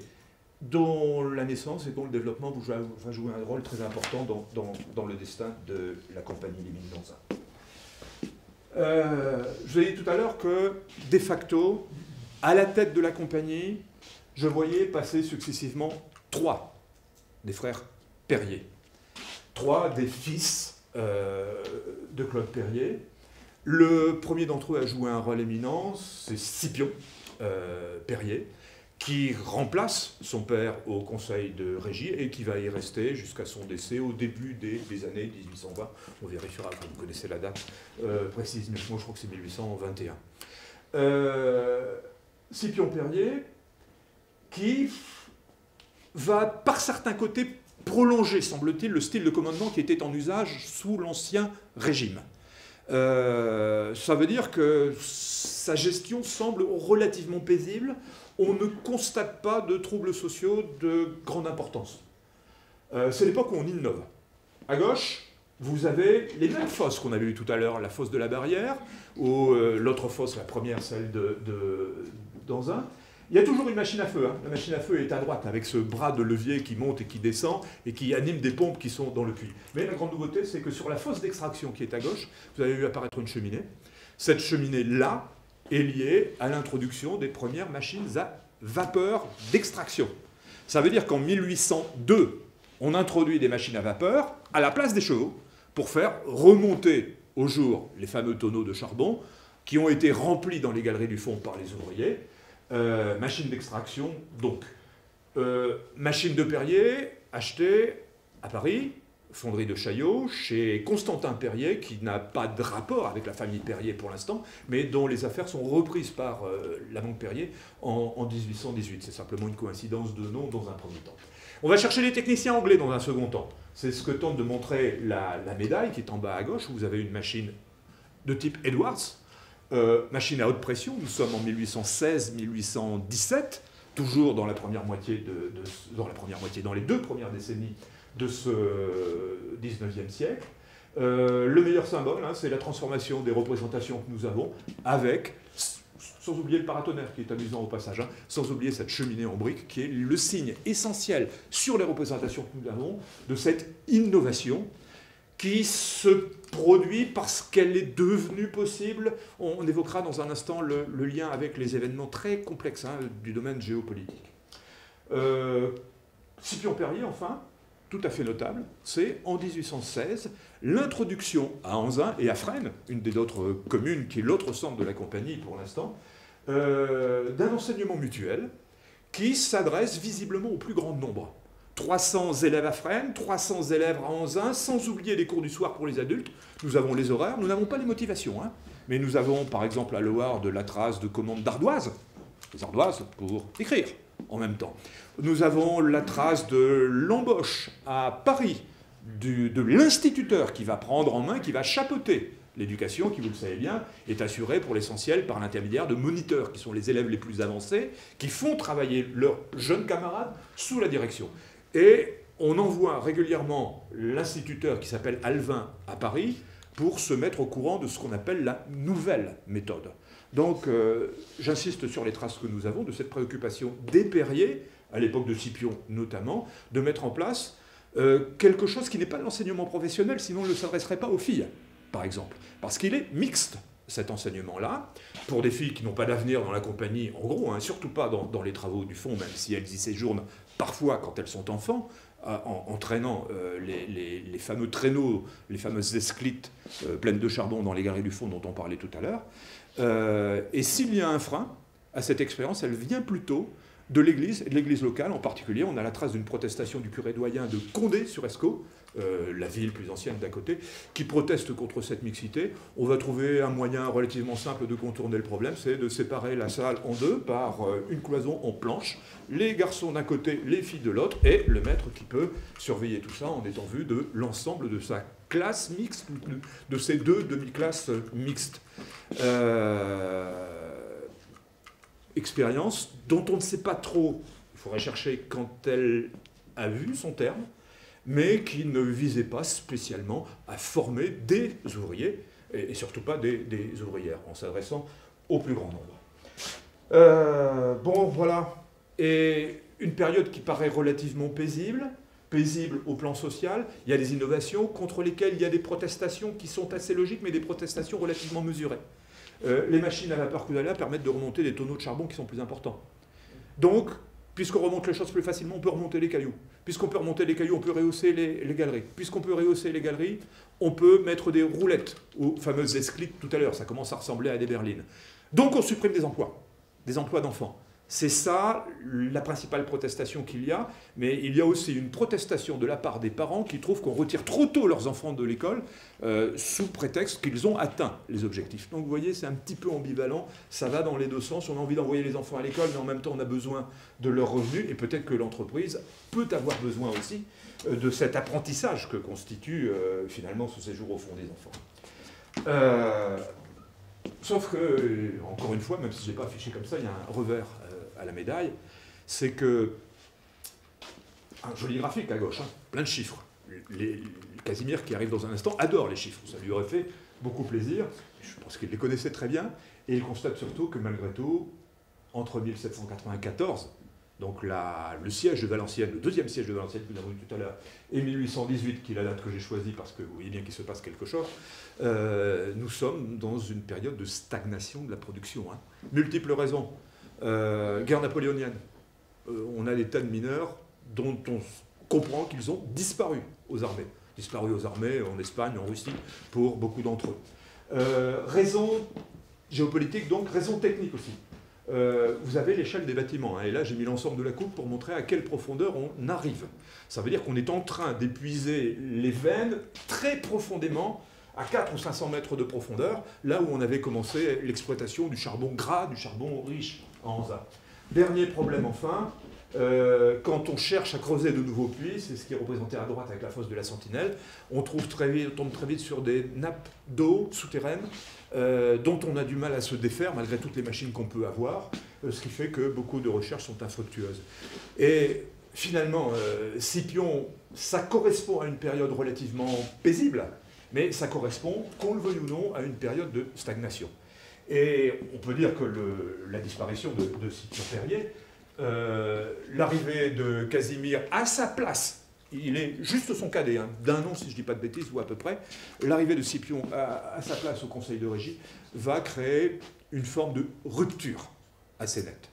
dont la naissance et dont le développement va jouer un rôle très important dans le destin de la compagnie des mines d'Anzin. Je vous ai dit tout à l'heure que, de facto, à la tête de la compagnie, je voyais passer successivement 3 des frères Perrier, 3 des fils de Claude Perrier. Le premier d'entre eux a joué un rôle éminent, c'est Scipion Perrier, qui remplace son père au conseil de régie et qui va y rester jusqu'à son décès au début des années 1820. On vérifiera quand vous connaissez la date précise, mais moi je crois que c'est 1821. Scipion Perrier, qui va par certains côtés prolonger, semble-t-il, le style de commandement qui était en usage sous l'Ancien Régime. Ça veut dire que sa gestion semble relativement paisible. On ne constate pas de troubles sociaux de grande importance. C'est l'époque où on innove. À gauche, vous avez les mêmes fosses qu'on avait vues tout à l'heure, la fosse de la Barrière, ou l'autre fosse, la première, celle d'Anzin. Il y a toujours une machine à feu. Hein. La machine à feu est à droite, avec ce bras de levier qui monte et qui descend, et qui anime des pompes qui sont dans le puits. Mais la grande nouveauté, c'est que sur la fosse d'extraction qui est à gauche, vous avez vu apparaître une cheminée. Cette cheminée-là est liée à l'introduction des premières machines à vapeur d'extraction. Ça veut dire qu'en 1802, on introduit des machines à vapeur à la place des chevaux pour faire remonter au jour les fameux tonneaux de charbon qui ont été remplis dans les galeries du fond par les ouvriers. Machine d'extraction, donc. Machine de Perrier, achetée à Paris, fonderie de Chaillot, chez Constantin Perrier, qui n'a pas de rapport avec la famille Perrier pour l'instant, mais dont les affaires sont reprises par la banque Perrier en 1818. C'est simplement une coïncidence de nom dans un premier temps. On va chercher les techniciens anglais dans un second temps. C'est ce que tente de montrer la médaille qui est en bas à gauche, où vous avez une machine de type Edwards, machine à haute pression. Nous sommes en 1816-1817, toujours dans la première moitié dans les 2 premières décennies de ce 19e siècle. Le meilleur symbole, hein, c'est la transformation des représentations que nous avons avec, sans oublier le paratonnerre qui est amusant au passage, hein, sans oublier cette cheminée en briques qui est le signe essentiel sur les représentations que nous avons de cette innovation qui se produit parce qu'elle est devenue possible. On évoquera dans un instant le lien avec les événements très complexes hein, du domaine géopolitique. Scipion Perrier, enfin, tout à fait notable, c'est en 1816 l'introduction à Anzin et à Fresnes, une des autres communes qui est l'autre centre de la compagnie pour l'instant, d'un enseignement mutuel qui s'adresse visiblement au plus grand nombre. 300 élèves à Fresnes, 300 élèves à Anzin, sans oublier les cours du soir pour les adultes. Nous avons les horaires, nous n'avons pas les motivations, hein, mais nous avons par exemple à Loire de la trace de commande d'ardoises, les ardoises pour écrire en même temps. Nous avons la trace de l'embauche à Paris de l'instituteur qui va prendre en main, qui va chapeauter l'éducation, qui, vous le savez bien, est assurée pour l'essentiel par l'intermédiaire de moniteurs, qui sont les élèves les plus avancés, qui font travailler leurs jeunes camarades sous la direction. Et on envoie régulièrement l'instituteur qui s'appelle Alvin à Paris pour se mettre au courant de ce qu'on appelle la nouvelle méthode. Donc, j'insiste sur les traces que nous avons de cette préoccupation des Perrier, à l'époque de Scipion notamment, de mettre en place quelque chose qui n'est pas l'enseignement professionnel, sinon on ne s'adresserait pas aux filles, par exemple. Parce qu'il est mixte, cet enseignement-là, pour des filles qui n'ont pas d'avenir dans la compagnie, en gros, hein, surtout pas dans les travaux du fond, même si elles y séjournent parfois quand elles sont enfants, en traînant les fameux traîneaux, les fameuses esclites pleines de charbon dans les galeries du fond dont on parlait tout à l'heure. Et s'il y a un frein à cette expérience, elle vient plutôt de l'Église, et de l'Église locale en particulier. On a la trace d'une protestation du curé doyen de Condé-sur-Escaut, la ville plus ancienne d'à côté, qui proteste contre cette mixité. On va trouver un moyen relativement simple de contourner le problème, c'est de séparer la salle en deux par une cloison en planche, les garçons d'un côté, les filles de l'autre, et le maître qui peut surveiller tout ça en étant vu de l'ensemble de sa classe mixte, de ces 2 demi-classes mixtes. Expérience dont on ne sait pas trop, il faudrait chercher quand elle a vu son terme, mais qui ne visait pas spécialement à former des ouvriers, et surtout pas des ouvrières, en s'adressant au plus grand nombre. Bon, voilà. Et une période qui paraît relativement paisible au plan social. Il y a des innovations contre lesquelles il y a des protestations qui sont assez logiques, mais des protestations relativement mesurées. Les machines à vapeur que vous avez là permettent de remonter des tonneaux de charbon qui sont plus importants. Donc, puisqu'on remonte les choses plus facilement, on peut remonter les cailloux. Puisqu'on peut remonter les cailloux, on peut rehausser les galeries. Puisqu'on peut rehausser les galeries, on peut mettre des roulettes aux fameuses esclites tout à l'heure. Ça commence à ressembler à des berlines. Donc on supprime des emplois d'enfants. C'est ça la principale protestation qu'il y a, mais il y a aussi une protestation de la part des parents qui trouvent qu'on retire trop tôt leurs enfants de l'école sous prétexte qu'ils ont atteint les objectifs. Donc vous voyez, c'est un petit peu ambivalent, ça va dans les deux sens, on a envie d'envoyer les enfants à l'école, mais en même temps on a besoin de leurs revenus, et peut-être que l'entreprise peut avoir besoin aussi de cet apprentissage que constitue finalement ce séjour au fond des enfants. Sauf que, encore une fois, même si je ne l'ai pas affiché comme ça, il y a un revers à la médaille, c'est que, un joli graphique à gauche, hein, plein de chiffres. Casimir, qui arrive dans un instant, adore les chiffres, ça lui aurait fait beaucoup plaisir, je pense qu'il les connaissait très bien, et il constate surtout que malgré tout, entre 1794, donc le siège de Valenciennes, le deuxième siège de Valenciennes que nous avons vu tout à l'heure, et 1818, qui est la date que j'ai choisie parce que vous voyez bien qu'il se passe quelque chose, nous sommes dans une période de stagnation de la production. Hein. Multiples raisons. Guerre napoléonienne. On a des tas de mineurs dont on comprend qu'ils ont disparu aux armées. Disparu aux armées en Espagne, en Russie, pour beaucoup d'entre eux. Raison géopolitique, donc raison technique aussi. Vous avez l'échelle des bâtiments, hein, et là j'ai mis l'ensemble de la coupe pour montrer à quelle profondeur on arrive. Ça veut dire qu'on est en train d'épuiser les veines très profondément, à 400 ou 500 mètres de profondeur, là où on avait commencé l'exploitation du charbon gras, du charbon riche en Anza. Dernier problème enfin, quand on cherche à creuser de nouveaux puits, c'est ce qui est représenté à droite avec la fosse de la Sentinelle, on tombe très vite sur des nappes d'eau souterraines dont on a du mal à se défaire malgré toutes les machines qu'on peut avoir, ce qui fait que beaucoup de recherches sont infructueuses. Et finalement, Scipion, ça correspond à une période relativement paisible, mais ça correspond, qu'on le veuille ou non, à une période de stagnation. Et on peut dire que la disparition de Scipion Périer, l'arrivée de Casimir à sa place, il est juste son cadet, hein, d'un an si je ne dis pas de bêtises, ou à peu près, l'arrivée de Scipion à sa place au Conseil de Régie va créer une forme de rupture assez nette.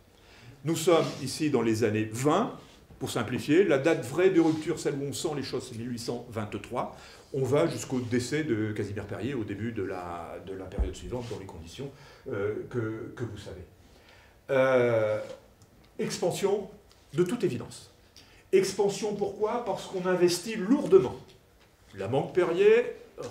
Nous sommes ici dans les années 20, pour simplifier, la date vraie de rupture, celle où on sent les choses, c'est 1823. On va jusqu'au décès de Casimir Périer au début de la période suivante, dans les conditions que vous savez. Expansion, de toute évidence. Expansion, pourquoi? Parce qu'on investit lourdement. La Banque Périer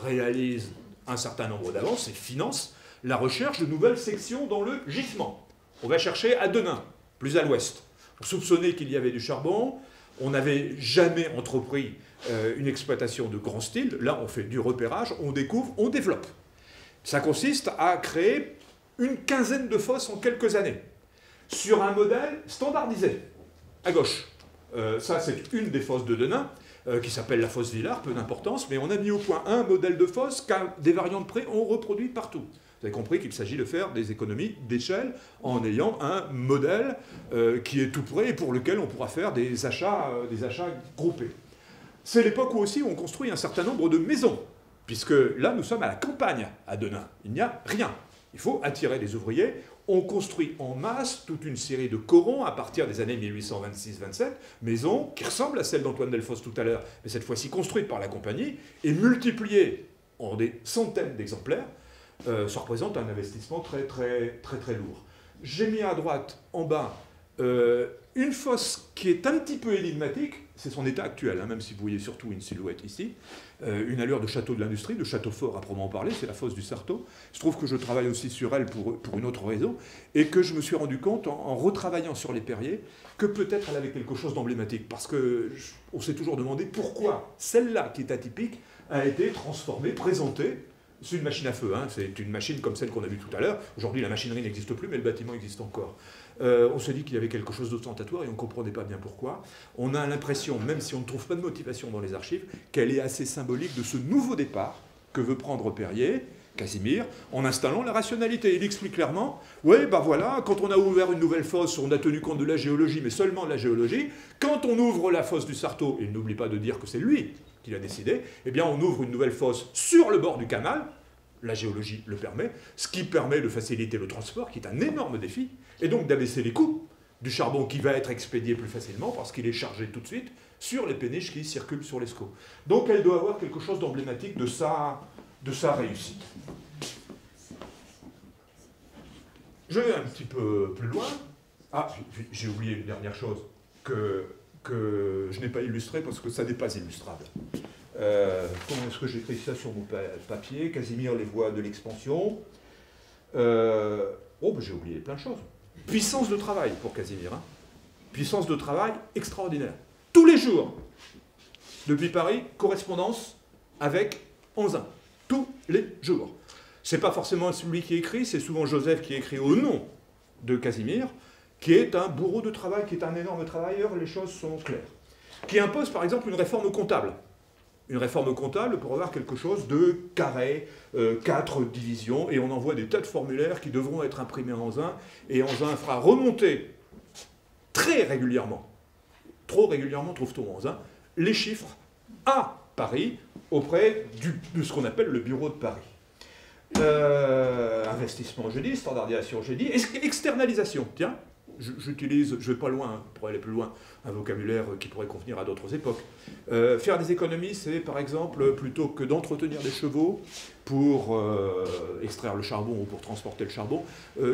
réalise un certain nombre d'avances et finance la recherche de nouvelles sections dans le gisement. On va chercher à Denain, plus à l'ouest. On soupçonnait qu'il y avait du charbon, on n'avait jamais entrepris une exploitation de grand style. Là, on fait du repérage, on découvre, on développe. Ça consiste à créer une quinzaine de fosses en quelques années, sur un modèle standardisé, à gauche. Ça, c'est une des fosses de Denain, qui s'appelle la fosse Villard, peu d'importance, mais on a mis au point un modèle de fosse qu'à des variantes près, on reproduit partout. Vous avez compris qu'il s'agit de faire des économies d'échelle en ayant un modèle qui est tout prêt et pour lequel on pourra faire des achats groupés. C'est l'époque où aussi on construit un certain nombre de maisons, puisque là, nous sommes à la campagne, à Denain. Il n'y a rien. Il faut attirer les ouvriers. On construit en masse toute une série de corons à partir des années 1826-27, maisons qui ressemblent à celles d'Antoine Delfosse tout à l'heure, mais cette fois-ci construites par la compagnie et multipliées en des centaines d'exemplaires. Ça représente un investissement très lourd. J'ai mis à droite, en bas, une fosse qui est un petit peu énigmatique, c'est son état actuel, hein, même si vous voyez surtout une silhouette ici, une allure de château de l'industrie, de château fort à proprement parler, c'est la fosse du Sarto. Il se trouve que je travaille aussi sur elle pour une autre raison, et que je me suis rendu compte, en retravaillant sur les Périers, que peut-être elle avait quelque chose d'emblématique, parce qu'on s'est toujours demandé pourquoi celle-là, qui est atypique, a été transformée, présentée. C'est une machine à feu, hein. C'est une machine comme celle qu'on a vue tout à l'heure. Aujourd'hui, la machinerie n'existe plus, mais le bâtiment existe encore. On se dit qu'il y avait quelque chose d'ostentatoire et on ne comprenait pas bien pourquoi. On a l'impression, même si on ne trouve pas de motivation dans les archives, qu'elle est assez symbolique de ce nouveau départ que veut prendre Périer, Casimir, en installant la rationalité. Il explique clairement, oui, ben voilà, quand on a ouvert une nouvelle fosse, on a tenu compte de la géologie, mais seulement de la géologie. Quand on ouvre la fosse du Sarto, et il n'oublie pas de dire que c'est lui qui l'a décidé, eh bien on ouvre une nouvelle fosse sur le bord du canal, la géologie le permet, ce qui permet de faciliter le transport, qui est un énorme défi, et donc d'abaisser les coûts du charbon qui va être expédié plus facilement, parce qu'il est chargé tout de suite sur les péniches qui circulent sur l'Escaut. Donc elle doit avoir quelque chose d'emblématique de sa réussite. Je vais un petit peu plus loin. Ah, j'ai oublié une dernière chose que je n'ai pas illustré parce que ça n'est pas illustrable. Comment est-ce que j'écris ça sur mon papier? Casimir, les voies de l'expansion. Oh, ben j'ai oublié plein de choses. Puissance de travail pour Casimir. Hein. Puissance de travail extraordinaire. Tous les jours, depuis Paris, correspondance avec Anzin. Tous les jours. C'est pas forcément celui qui écrit, c'est souvent Joseph qui écrit au nom de Casimir, qui est un bourreau de travail, qui est un énorme travailleur, les choses sont claires. Qui impose par exemple une réforme comptable. Une réforme comptable pour avoir quelque chose de carré, 4 divisions, et on envoie des tas de formulaires qui devront être imprimés en Anzin, et Anzin fera remonter très régulièrement, trop régulièrement trouve-t-on en Anzin, les chiffres à Paris, auprès de ce qu'on appelle le bureau de Paris. Investissement, j'ai dit, standardisation, j'ai dit, externalisation, tiens, j'utilise, je vais pas loin, pour aller plus loin, un vocabulaire qui pourrait convenir à d'autres époques. Faire des économies, c'est par exemple, plutôt que d'entretenir des chevaux pour extraire le charbon ou pour transporter le charbon,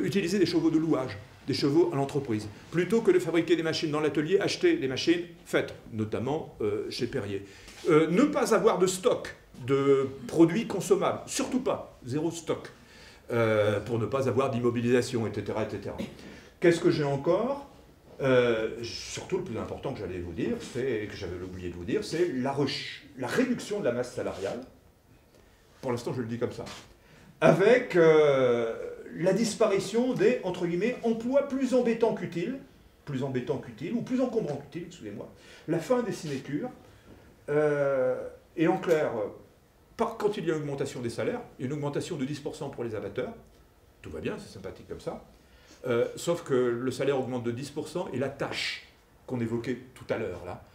utiliser des chevaux de louage, des chevaux à l'entreprise. Plutôt que de fabriquer des machines dans l'atelier, acheter des machines faites, notamment chez Perrier. Ne pas avoir de stock de produits consommables, surtout pas, zéro stock, pour ne pas avoir d'immobilisation, etc., etc. Qu'est-ce que j'ai encore? Surtout le plus important que j'allais vous dire, que j'avais oublié de vous dire, c'est la réduction de la masse salariale. Pour l'instant, je le dis comme ça. Avec la disparition des, entre guillemets, emplois plus embêtants qu'utiles, ou plus encombrants qu'utiles, excusez-moi, la fin des sinécures, et en clair, quand il y a une augmentation des salaires, il y a une augmentation de 10% pour les abatteurs, tout va bien, c'est sympathique comme ça, sauf que le salaire augmente de 10% et la tâche qu'on évoquait tout à l'heure, là,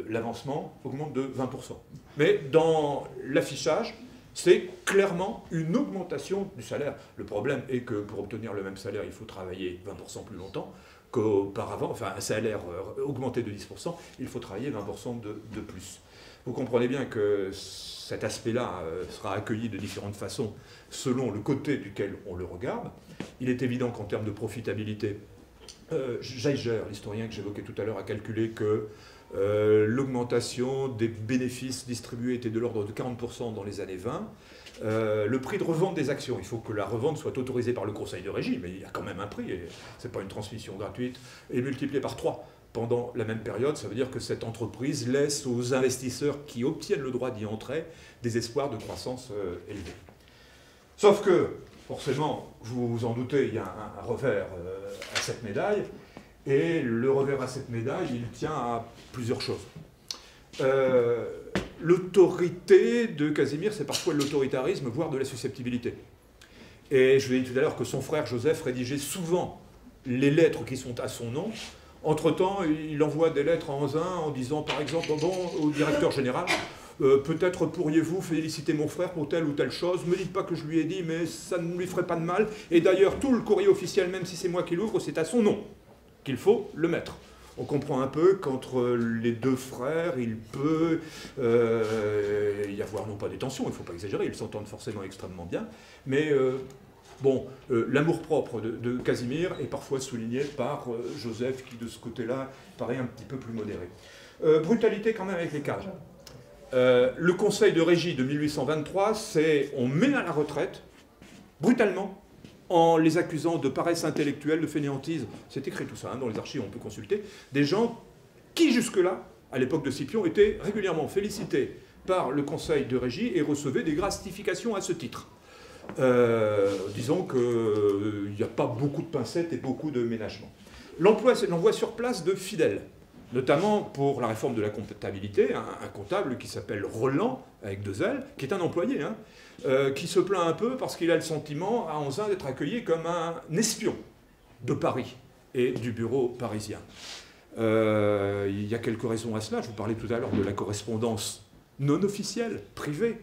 l'avancement augmente de 20%. Mais dans l'affichage, c'est clairement une augmentation du salaire. Le problème est que pour obtenir le même salaire, il faut travailler 20% plus longtemps qu'auparavant. Enfin, un salaire augmenté de 10%, il faut travailler 20% de plus. Vous comprenez bien que cet aspect-là sera accueilli de différentes façons selon le côté duquel on le regarde. Il est évident qu'en termes de profitabilité, Geiger, l'historien que j'évoquais tout à l'heure, a calculé que l'augmentation des bénéfices distribués était de l'ordre de 40% dans les années 20. Le prix de revente des actions, il faut que la revente soit autorisée par le conseil de régie, mais il y a quand même un prix, et ce n'est pas une transmission gratuite, et multiplié par 3 pendant la même période, ça veut dire que cette entreprise laisse aux investisseurs qui obtiennent le droit d'y entrer des espoirs de croissance élevés. Sauf que, forcément, vous vous en doutez, il y a un revers à cette médaille, et le revers à cette médaille, il tient à plusieurs choses. L'autorité de Casimir, c'est parfois l'autoritarisme, voire de la susceptibilité. Et je vous ai dit tout à l'heure que son frère Joseph rédigeait souvent les lettres qui sont à son nom. Entre-temps, il envoie des lettres à Anzin en disant, par exemple, au directeur général, peut-être pourriez-vous féliciter mon frère pour telle ou telle chose, ne me dites pas que je lui ai dit, mais ça ne lui ferait pas de mal. Et d'ailleurs, tout le courrier officiel, même si c'est moi qui l'ouvre, c'est à son nom qu'il faut le mettre. On comprend un peu qu'entre les deux frères, il peut y avoir non pas des tensions, il ne faut pas exagérer, ils s'entendent forcément extrêmement bien, mais l'amour-propre de Casimir est parfois souligné par Joseph, qui de ce côté-là paraît un petit peu plus modéré. Brutalité quand même avec les cadres. Le conseil de régie de 1823, c'est on met à la retraite, brutalement, en les accusant de paresse intellectuelle, de fainéantise, c'est écrit tout ça, hein, dans les archives on peut consulter, des gens qui jusque-là, à l'époque de Scipion, étaient régulièrement félicités par le conseil de régie et recevaient des gratifications à ce titre. Disons qu'il n'y a pas beaucoup de pincettes et beaucoup de ménagements. L'emploi, c'est l'envoi sur place de fidèles, notamment pour la réforme de la comptabilité, un comptable qui s'appelle Roland, avec 2 L, qui est un employé, hein, qui se plaint un peu parce qu'il a le sentiment, à Anzin, d'être accueilli comme un espion de Paris et du bureau parisien. Il y a quelques raisons à cela. Je vous parlais tout à l'heure de la correspondance non officielle, privée,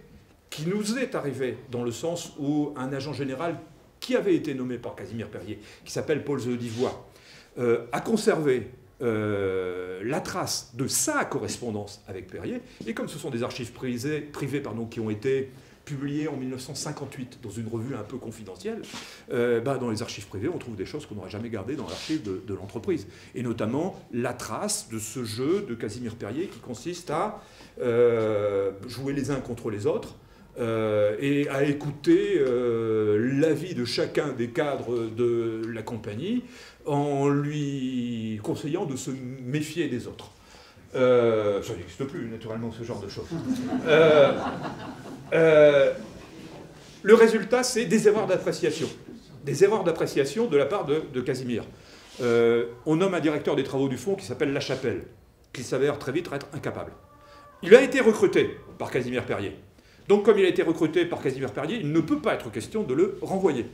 qui nous est arrivée dans le sens où un agent général qui avait été nommé par Casimir Perrier, qui s'appelle Paul Zedivoire, a conservé la trace de sa correspondance avec Perrier, et comme ce sont des archives privées qui ont été publié en 1958 dans une revue un peu confidentielle, dans les archives privées, on trouve des choses qu'on n'aurait jamais gardées dans l'archive de l'entreprise. Et notamment la trace de ce jeu de Casimir Perrier qui consiste à jouer les uns contre les autres, et à écouter l'avis de chacun des cadres de la compagnie en lui conseillant de se méfier des autres. Ça n'existe plus, naturellement, ce genre de choses. Le résultat, c'est des erreurs d'appréciation. Des erreurs d'appréciation de la part de Casimir. On nomme un directeur des travaux du fonds qui s'appelle Lachapelle, qui s'avère très vite être incapable. Il a été recruté par Casimir Perrier. Donc, comme il a été recruté par Casimir Perrier, il ne peut pas être question de le renvoyer.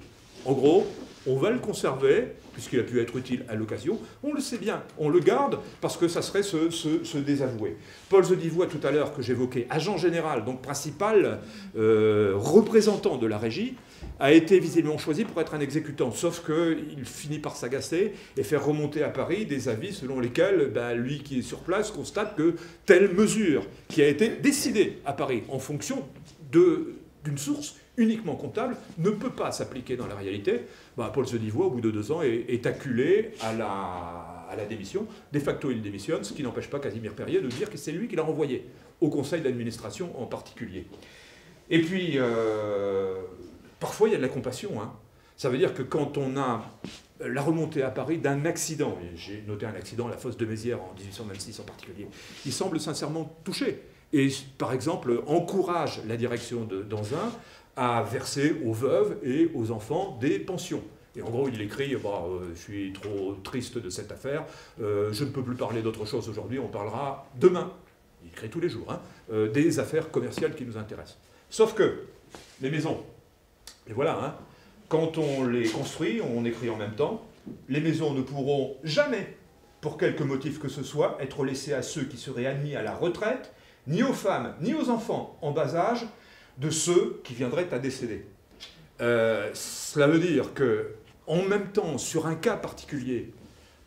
En gros, on va le conserver, puisqu'il a pu être utile à l'occasion. On le sait bien, on le garde, parce que ça serait se désavouer. Paul Zedivois, tout à l'heure, que j'évoquais, agent général, donc principal représentant de la régie, a été visiblement choisi pour être un exécutant, sauf qu'il finit par s'agacer et faire remonter à Paris des avis selon lesquels lui qui est sur place constate que telle mesure qui a été décidée à Paris en fonction d'une source uniquement comptable ne peut pas s'appliquer dans la réalité. Paul Zedivois, au bout de 2 ans, est acculé à la démission. De facto, il démissionne, ce qui n'empêche pas Casimir Perrier de dire que c'est lui qui l'a renvoyé, au conseil d'administration en particulier. Et puis, parfois, il y a de la compassion. Hein. Ça veut dire que quand on a la remontée à Paris d'un accident, et j'ai noté un accident à la fosse de Mézières en 1826 en particulier, il semble sincèrement touché. Et, par exemple, encourage la direction d'Anzin à verser aux veuves et aux enfants des pensions. Et en gros, il écrit je suis trop triste de cette affaire, je ne peux plus parler d'autre chose aujourd'hui, on parlera demain. Il écrit tous les jours, des affaires commerciales qui nous intéressent. Sauf que les maisons, et voilà, quand on les construit, on écrit en même temps, les maisons ne pourront jamais, pour quelque motif que ce soit, être laissées à ceux qui seraient admis à la retraite, ni aux femmes, ni aux enfants en bas âge, de ceux qui viendraient à décéder. Cela veut dire que, en même temps, sur un cas particulier,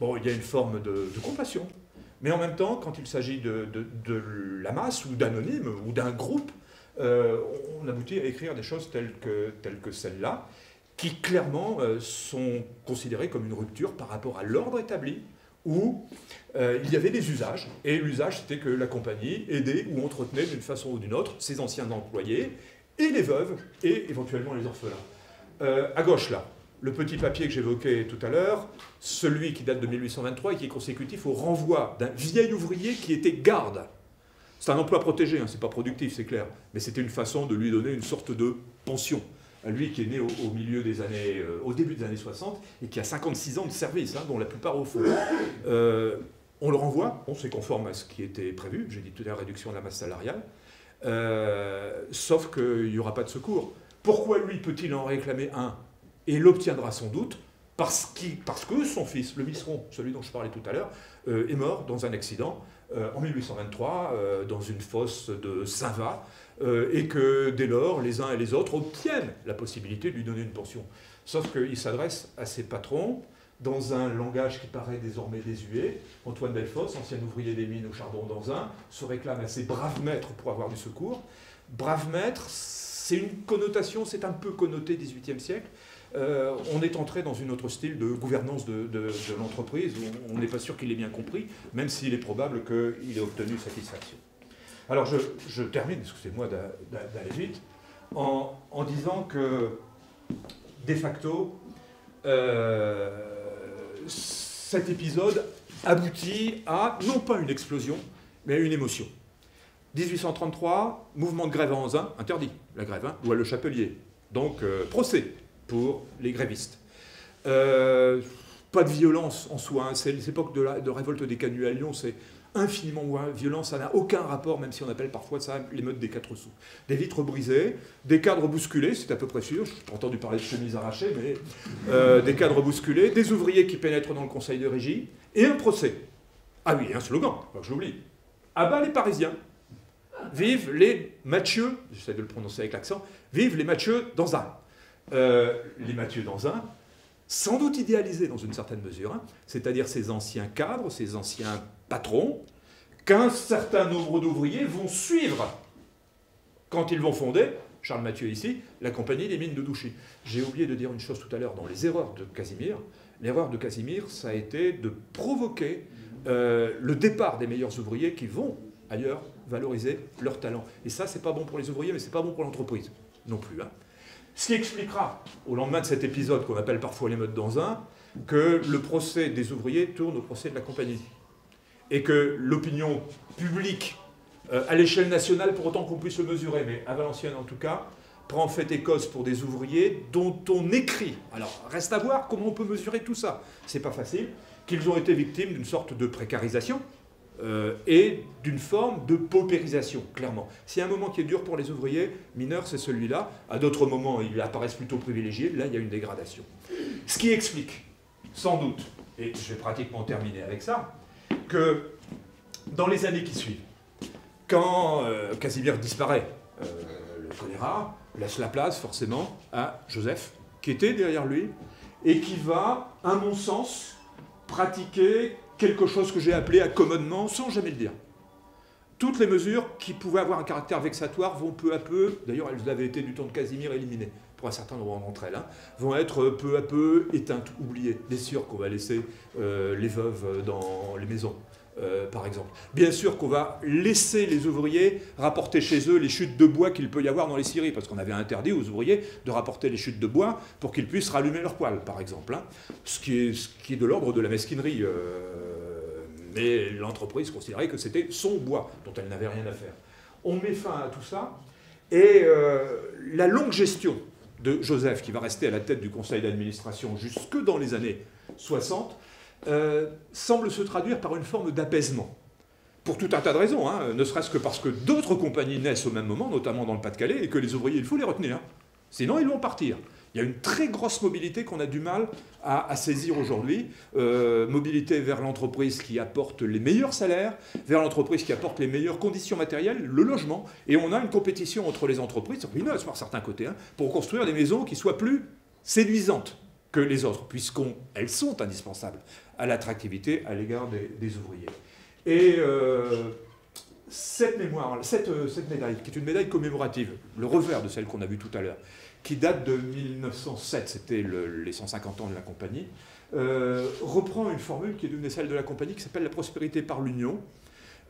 il y a une forme de compassion, mais en même temps, quand il s'agit de la masse, ou d'anonymes, ou d'un groupe, on aboutit à écrire des choses telles que celles-là, qui clairement sont considérées comme une rupture par rapport à l'ordre établi, où il y avait des usages, et l'usage c'était que la compagnie aidait ou entretenait d'une façon ou d'une autre ses anciens employés, et les veuves, et éventuellement les orphelins. À gauche là, le petit papier que j'évoquais tout à l'heure, celui qui date de 1823 et qui est consécutif au renvoi d'un vieil ouvrier qui était garde. C'est un emploi protégé, c'est pas productif, c'est clair, mais c'était une façon de lui donner une sorte de pension. Lui qui est né au début des années 60 et qui a 56 ans de service, dont la plupart au fond. On le renvoie, c'est conforme à ce qui était prévu, j'ai dit tout à l'heure réduction de la masse salariale, sauf qu'il n'y aura pas de secours. Pourquoi lui peut-il en réclamer un? Et l'obtiendra sans doute parce que son fils, le Misseron, celui dont je parlais tout à l'heure, est mort dans un accident en 1823 dans une fosse de Saint-Va, et que dès lors, les uns et les autres obtiennent la possibilité de lui donner une pension. Sauf qu'il s'adresse à ses patrons dans un langage qui paraît désormais désuet. Antoine Delfosse, ancien ouvrier des mines au charbon d'Anzin, se réclame à ses braves maîtres pour avoir du secours. Brave maître, c'est une connotation, c'est un peu connoté 18e siècle. On est entré dans un autre style de gouvernance de l'entreprise, où on n'est pas sûr qu'il ait bien compris, même s'il est probable qu'il ait obtenu satisfaction. Alors je termine, excusez-moi d'aller vite, en disant que, de facto, cet épisode aboutit à, non pas une explosion, mais à une émotion. 1833, mouvement de grève à Anzin, interdit la grève, loi Le Chapelier, donc procès pour les grévistes. Pas de violence en soi, c'est l'époque de révolte des canuts à Lyon, c'est infiniment moins violent, ça n'a aucun rapport, même si on appelle parfois ça l'émeute des 4 sous. Des vitres brisées, des cadres bousculés, c'est à peu près sûr, j'ai pas entendu parler de chemises arrachées, mais des cadres bousculés, des ouvriers qui pénètrent dans le conseil de régie, et un procès. Ah oui, un slogan, pas que j'oublie. À bas les Parisiens, vive les Mathieu, j'essaie de le prononcer avec l'accent, vive les Mathieu d'Anzin. Les Mathieu d'Anzin, sans doute idéalisés dans une certaine mesure, c'est-à-dire ces anciens cadres, ces anciens patrons, qu'un certain nombre d'ouvriers vont suivre quand ils vont fonder Charles Mathieu ici, la compagnie des mines de Douchy. J'ai oublié de dire une chose tout à l'heure dans les erreurs de Casimir. L'erreur de Casimir, ça a été de provoquer le départ des meilleurs ouvriers qui vont ailleurs valoriser leur talent. Et ça, c'est pas bon pour les ouvriers, mais c'est pas bon pour l'entreprise non plus. Hein. Ce qui expliquera, au lendemain de cet épisode qu'on appelle parfois l'émeute dans un, que le procès des ouvriers tourne au procès de la compagnie. Et que l'opinion publique, à l'échelle nationale, pour autant qu'on puisse le mesurer, mais à Valenciennes en tout cas, prend fait et cause pour des ouvriers dont on écrit. Alors, reste à voir comment on peut mesurer tout ça. C'est pas facile. Qu'ils ont été victimes d'une sorte de précarisation et d'une forme de paupérisation, clairement. S'il y a un moment qui est dur pour les ouvriers mineurs, c'est celui-là. À d'autres moments, ils apparaissent plutôt privilégiés. Là, il y a une dégradation. Ce qui explique, sans doute, et je vais pratiquement terminer avec ça, que dans les années qui suivent, quand Casimir disparaît, le choléra laisse la place forcément à Joseph, qui était derrière lui, et qui va, à mon sens, pratiquer quelque chose que j'ai appelé accommodement, sans jamais le dire. Toutes les mesures qui pouvaient avoir un caractère vexatoire vont peu à peu, d'ailleurs elles avaient été du temps de Casimir éliminées, pour un certain nombre d'entre elles, hein, vont être peu à peu éteintes, oubliées. Bien sûr qu'on va laisser les veuves dans les maisons, par exemple. Bien sûr qu'on va laisser les ouvriers rapporter chez eux les chutes de bois qu'il peut y avoir dans les scieries, parce qu'on avait interdit aux ouvriers de rapporter les chutes de bois pour qu'ils puissent rallumer leur poêle, par exemple. Hein, ce qui est de l'ordre de la mesquinerie. Mais l'entreprise considérait que c'était son bois, dont elle n'avait rien à faire. On met fin à tout ça, et la longue gestion de Joseph, qui va rester à la tête du conseil d'administration jusque dans les années 60, semble se traduire par une forme d'apaisement. Pour tout un tas de raisons, hein, ne serait-ce que parce que d'autres compagnies naissent au même moment, notamment dans le Pas-de-Calais, et que les ouvriers, il faut les retenir. Sinon, ils vont partir. Il y a une très grosse mobilité qu'on a du mal à saisir aujourd'hui. Mobilité vers l'entreprise qui apporte les meilleurs salaires, vers l'entreprise qui apporte les meilleures conditions matérielles, le logement. Et on a une compétition entre les entreprises, ruineuse par certains côtés, hein, pour construire des maisons qui soient plus séduisantes que les autres, puisqu'elles sont indispensables à l'attractivité à l'égard des ouvriers. Et cette médaille, qui est une médaille commémorative, le revers de celle qu'on a vue tout à l'heure, qui date de 1907, c'était les 150 ans de la compagnie, reprend une formule qui est devenue celle de la compagnie, qui s'appelle la prospérité par l'union,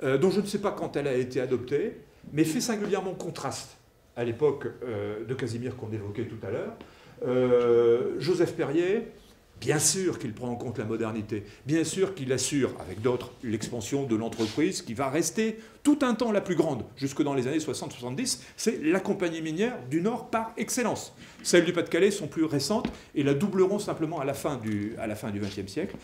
dont je ne sais pas quand elle a été adoptée, mais fait singulièrement contraste à l'époque de Casimir qu'on évoquait tout à l'heure. Joseph Perrier, bien sûr qu'il prend en compte la modernité, bien sûr qu'il assure, avec d'autres, l'expansion de l'entreprise qui va rester tout un temps la plus grande, jusque dans les années 60-70. C'est la compagnie minière du Nord par excellence. Celles du Pas-de-Calais sont plus récentes et la doubleront simplement à la fin du XXe siècle.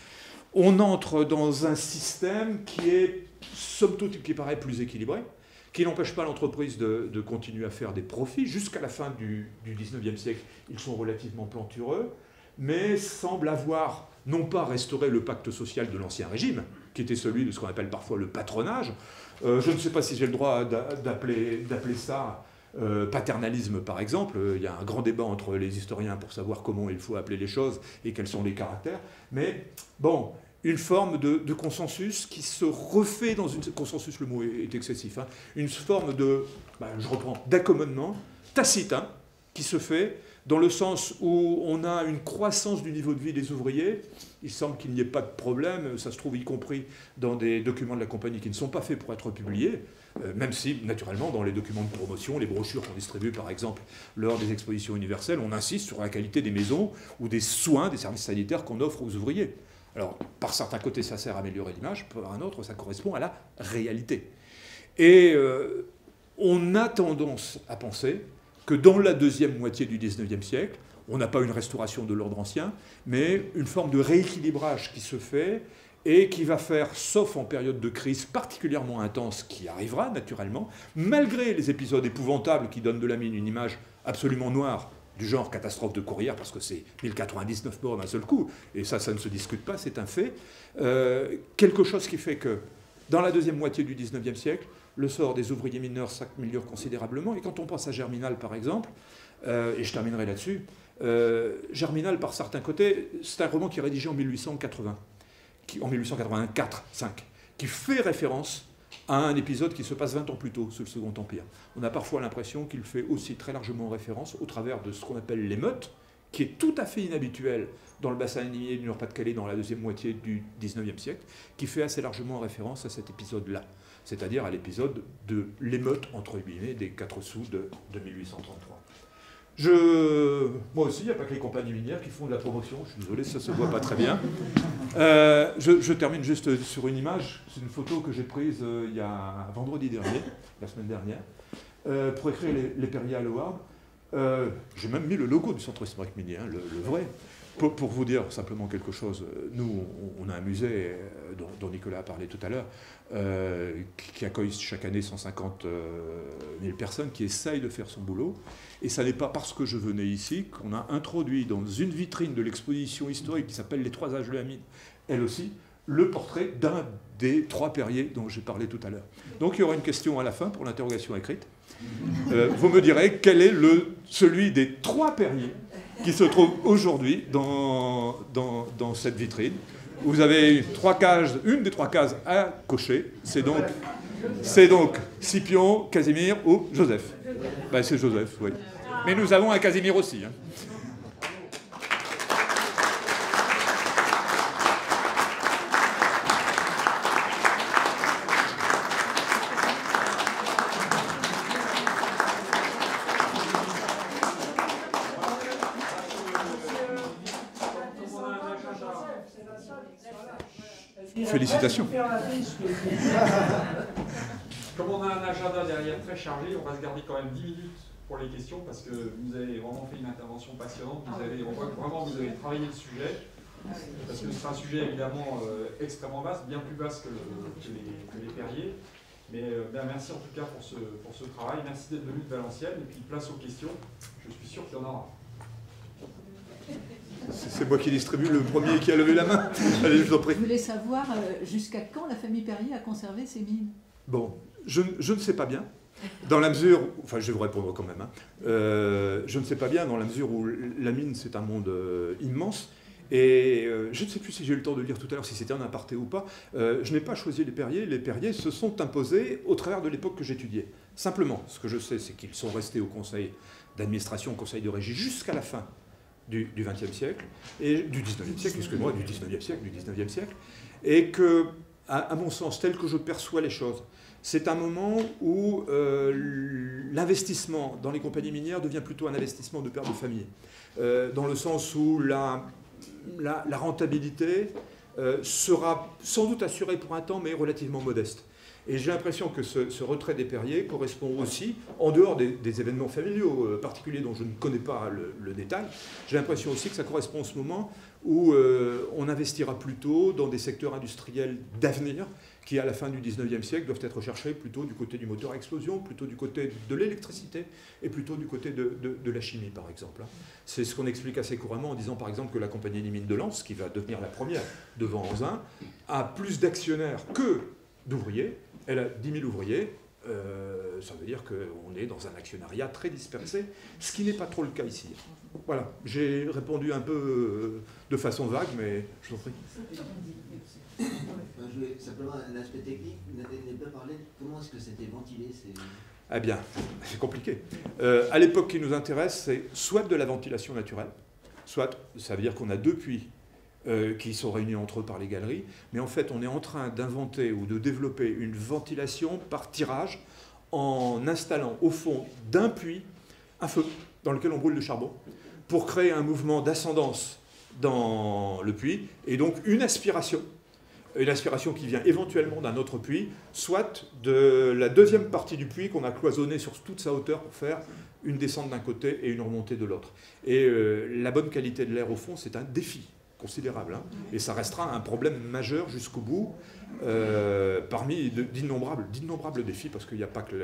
On entre dans un système qui est, somme toute, qui paraît plus équilibré, qui n'empêche pas l'entreprise de continuer à faire des profits. Jusqu'à la fin du XIXe siècle, ils sont relativement plantureux, mais semble avoir non pas restauré le pacte social de l'Ancien Régime, qui était celui de ce qu'on appelle parfois le patronage. Je ne sais pas si j'ai le droit d'appeler ça paternalisme, par exemple. Il y a un grand débat entre les historiens pour savoir comment il faut appeler les choses et quels sont les caractères. Mais bon, une forme de consensus qui se refait dans une... Consensus, le mot est excessif. Hein, une forme de, je reprends, d'accommodement tacite, hein, qui se fait dans le sens où on a une croissance du niveau de vie des ouvriers. Il semble qu'il n'y ait pas de problème, ça se trouve y compris dans des documents de la compagnie qui ne sont pas faits pour être publiés, même si, naturellement, dans les documents de promotion, les brochures qu'on distribue, par exemple, lors des expositions universelles, on insiste sur la qualité des maisons ou des soins, des services sanitaires qu'on offre aux ouvriers. Alors, par certains côtés, ça sert à améliorer l'image, par un autre, ça correspond à la réalité. Et on a tendance à penser que dans la deuxième moitié du XIXe siècle, on n'a pas une restauration de l'ordre ancien, mais une forme de rééquilibrage qui se fait et qui va faire, sauf en période de crise particulièrement intense, qui arrivera naturellement, malgré les épisodes épouvantables qui donnent de la mine une image absolument noire, du genre catastrophe de Courrières, parce que c'est 1099 morts d'un seul coup, et ça ne se discute pas, c'est un fait, quelque chose qui fait que, dans la deuxième moitié du XIXe siècle, le sort des ouvriers mineurs s'améliore considérablement. Et quand on pense à Germinal, par exemple, et je terminerai là-dessus, Germinal, par certains côtés, c'est un roman qui est rédigé en 1880, en 1884-5, qui fait référence à un épisode qui se passe 20 ans plus tôt, sous le Second Empire. On a parfois l'impression qu'il fait aussi très largement référence au travers de ce qu'on appelle l'émeute, qui est tout à fait inhabituel dans le bassin minier du Nord-Pas-de-Calais dans la deuxième moitié du XIXe siècle, qui fait assez largement référence à cet épisode-là, c'est-à-dire à l'épisode de l'émeute, entre guillemets, des 4 sous de 1833. Moi aussi, il n'y a pas que les compagnies minières qui font de la promotion, je suis désolé, ça ne se voit pas très bien. Je termine juste sur une image, c'est une photo que j'ai prise il y a vendredi dernier, la semaine dernière, pour écrire les Perriers à l'Howard. J'ai même mis le logo du centre historique minier, hein, le vrai. Pour vous dire simplement quelque chose, nous, on a un musée dont Nicolas a parlé tout à l'heure, qui accueille chaque année 150 000 personnes qui essayent de faire son boulot. Et ça n'est pas parce que je venais ici qu'on a introduit dans une vitrine de l'exposition historique qui s'appelle Les Trois âges de la mine, elle aussi, le portrait d'un des 3 Perriers dont j'ai parlé tout à l'heure. Donc il y aura une question à la fin pour l'interrogation écrite. Vous me direz quel est celui des 3 Perriers qui se trouve aujourd'hui dans cette vitrine. Vous avez une des 3 cases à cocher. C'est donc Scipion, Casimir ou Joseph. Ben, c'est Joseph, oui. Mais nous avons un Casimir aussi. Hein. Félicitations. Comme on a un agenda derrière très chargé, on va se garder quand même 10 minutes pour les questions parce que vous avez vraiment fait une intervention passionnante. On voit que vraiment vous avez travaillé le sujet. Parce que c'est un sujet évidemment extrêmement vaste, bien plus vaste que les Perriers. Mais merci en tout cas pour ce travail. Merci d'être venu de Valenciennes. Et puis place aux questions. Je suis sûr qu'il y en aura. C'est moi qui distribue le premier qui a levé la main. Allez, je vous en prie. Je voulais savoir jusqu'à quand la famille Perrier a conservé ses mines. Bon, je ne sais pas bien. Dans la mesure, enfin je vais vous répondre quand même, hein. Je ne sais pas bien dans la mesure où la mine c'est un monde immense et je ne sais plus si j'ai eu le temps de le dire tout à l'heure, si c'était un aparté ou pas, je n'ai pas choisi les Perriers se sont imposés au travers de l'époque que j'étudiais. Simplement, ce que je sais c'est qu'ils sont restés au conseil d'administration, au conseil de régie jusqu'à la fin du XXe siècle, et du XIXe siècle, excusez-moi, du XIXe siècle, et que, à mon sens, tel que je perçois les choses, c'est un moment où l'investissement dans les compagnies minières devient plutôt un investissement de père de famille, dans le sens où la rentabilité sera sans doute assurée pour un temps, mais relativement modeste. Et j'ai l'impression que ce retrait des Perriers correspond aussi, en dehors des événements familiaux particuliers dont je ne connais pas le détail, j'ai l'impression aussi que ça correspond à ce moment où on investira plutôt dans des secteurs industriels d'avenir qui, à la fin du XIXe siècle, doivent être recherchés plutôt du côté du moteur à explosion, plutôt du côté de l'électricité et plutôt du côté de la chimie, par exemple. C'est ce qu'on explique assez couramment en disant, par exemple, que la compagnie des mines de Lens, qui va devenir la première devant Anzin, a plus d'actionnaires que d'ouvriers. Elle a 10 000 ouvriers, ça veut dire qu'on est dans un actionnariat très dispersé, ce qui n'est pas trop le cas ici. Voilà, j'ai répondu un peu de façon vague, mais je vous en prie. Je voulais simplement un aspect technique, vous n'avez pas parlé de comment est-ce que c'était ventilé Eh bien, c'est compliqué. À l'époque qui nous intéresse, c'est soit de la ventilation naturelle, soit, ça veut dire qu'on a 2 puits qui sont réunis entre eux par les galeries, mais en fait on est en train d'inventer ou de développer une ventilation par tirage en installant au fond d'un puits un feu dans lequel on brûle le charbon pour créer un mouvement d'ascendance dans le puits et donc une aspiration qui vient éventuellement d'un autre puits, soit de la deuxième partie du puits qu'on a cloisonné sur toute sa hauteur pour faire une descente d'un côté et une remontée de l'autre. Et la bonne qualité de l'air au fond, c'est un défi considérable, hein, et ça restera un problème majeur jusqu'au bout, parmi d'innombrables défis, parce qu'il n'y a pas que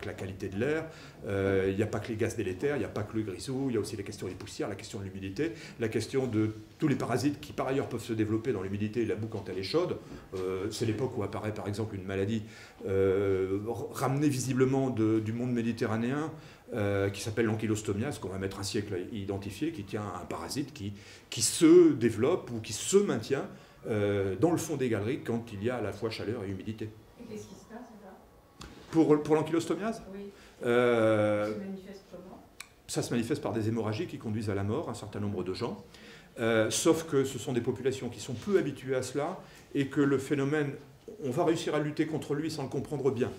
la qualité de l'air, il n'y a pas que les gaz délétères, il n'y a pas que le grisou, il y a aussi la question des poussières, la question de l'humidité, la question de tous les parasites qui par ailleurs peuvent se développer dans l'humidité et la boue quand elle est chaude. C'est l'époque où apparaît par exemple une maladie ramenée visiblement du monde méditerranéen, qui s'appelle l'ankylostomiase, qu'on va mettre un siècle à identifier, qui tient à un parasite qui se développe ou qui se maintient dans le fond des galeries quand il y a à la fois chaleur et humidité. Et qu'est-ce qui se passe alors ? Pour l'ankylostomiase, Oui. ça Se manifeste comment? Ça se manifeste par des hémorragies qui conduisent à la mort, un certain nombre de gens. Sauf que ce sont des populations qui sont peu habituées à cela et que le phénomène, on va réussir à lutter contre lui sans le comprendre bien.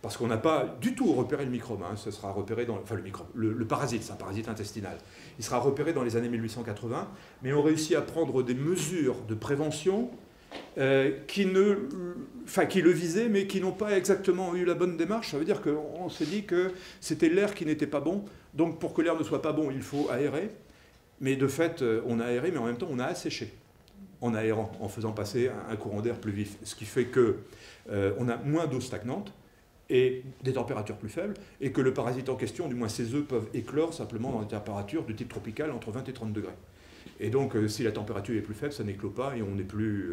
Parce qu'on n'a pas du tout repéré le microbe. Hein. Ce sera repéré dans, enfin le microbe, le parasite, c'est un parasite intestinal. Il sera repéré dans les années 1880, mais on réussit à prendre des mesures de prévention qui le visaient, mais qui n'ont pas exactement eu la bonne démarche. Ça veut dire qu'on s'est dit que c'était l'air qui n'était pas bon. Donc pour que l'air ne soit pas bon, il faut aérer. Mais de fait, on a aéré, mais en même temps, on a asséché en aérant, en faisant passer un courant d'air plus vif. Ce qui fait qu'on a moins d'eau stagnante et des températures plus faibles, et que le parasite en question, du moins ses œufs, peuvent éclore simplement dans des températures de type tropical entre 20 et 30 degrés. Et donc, si la température est plus faible, ça n'éclot pas et on n'est plus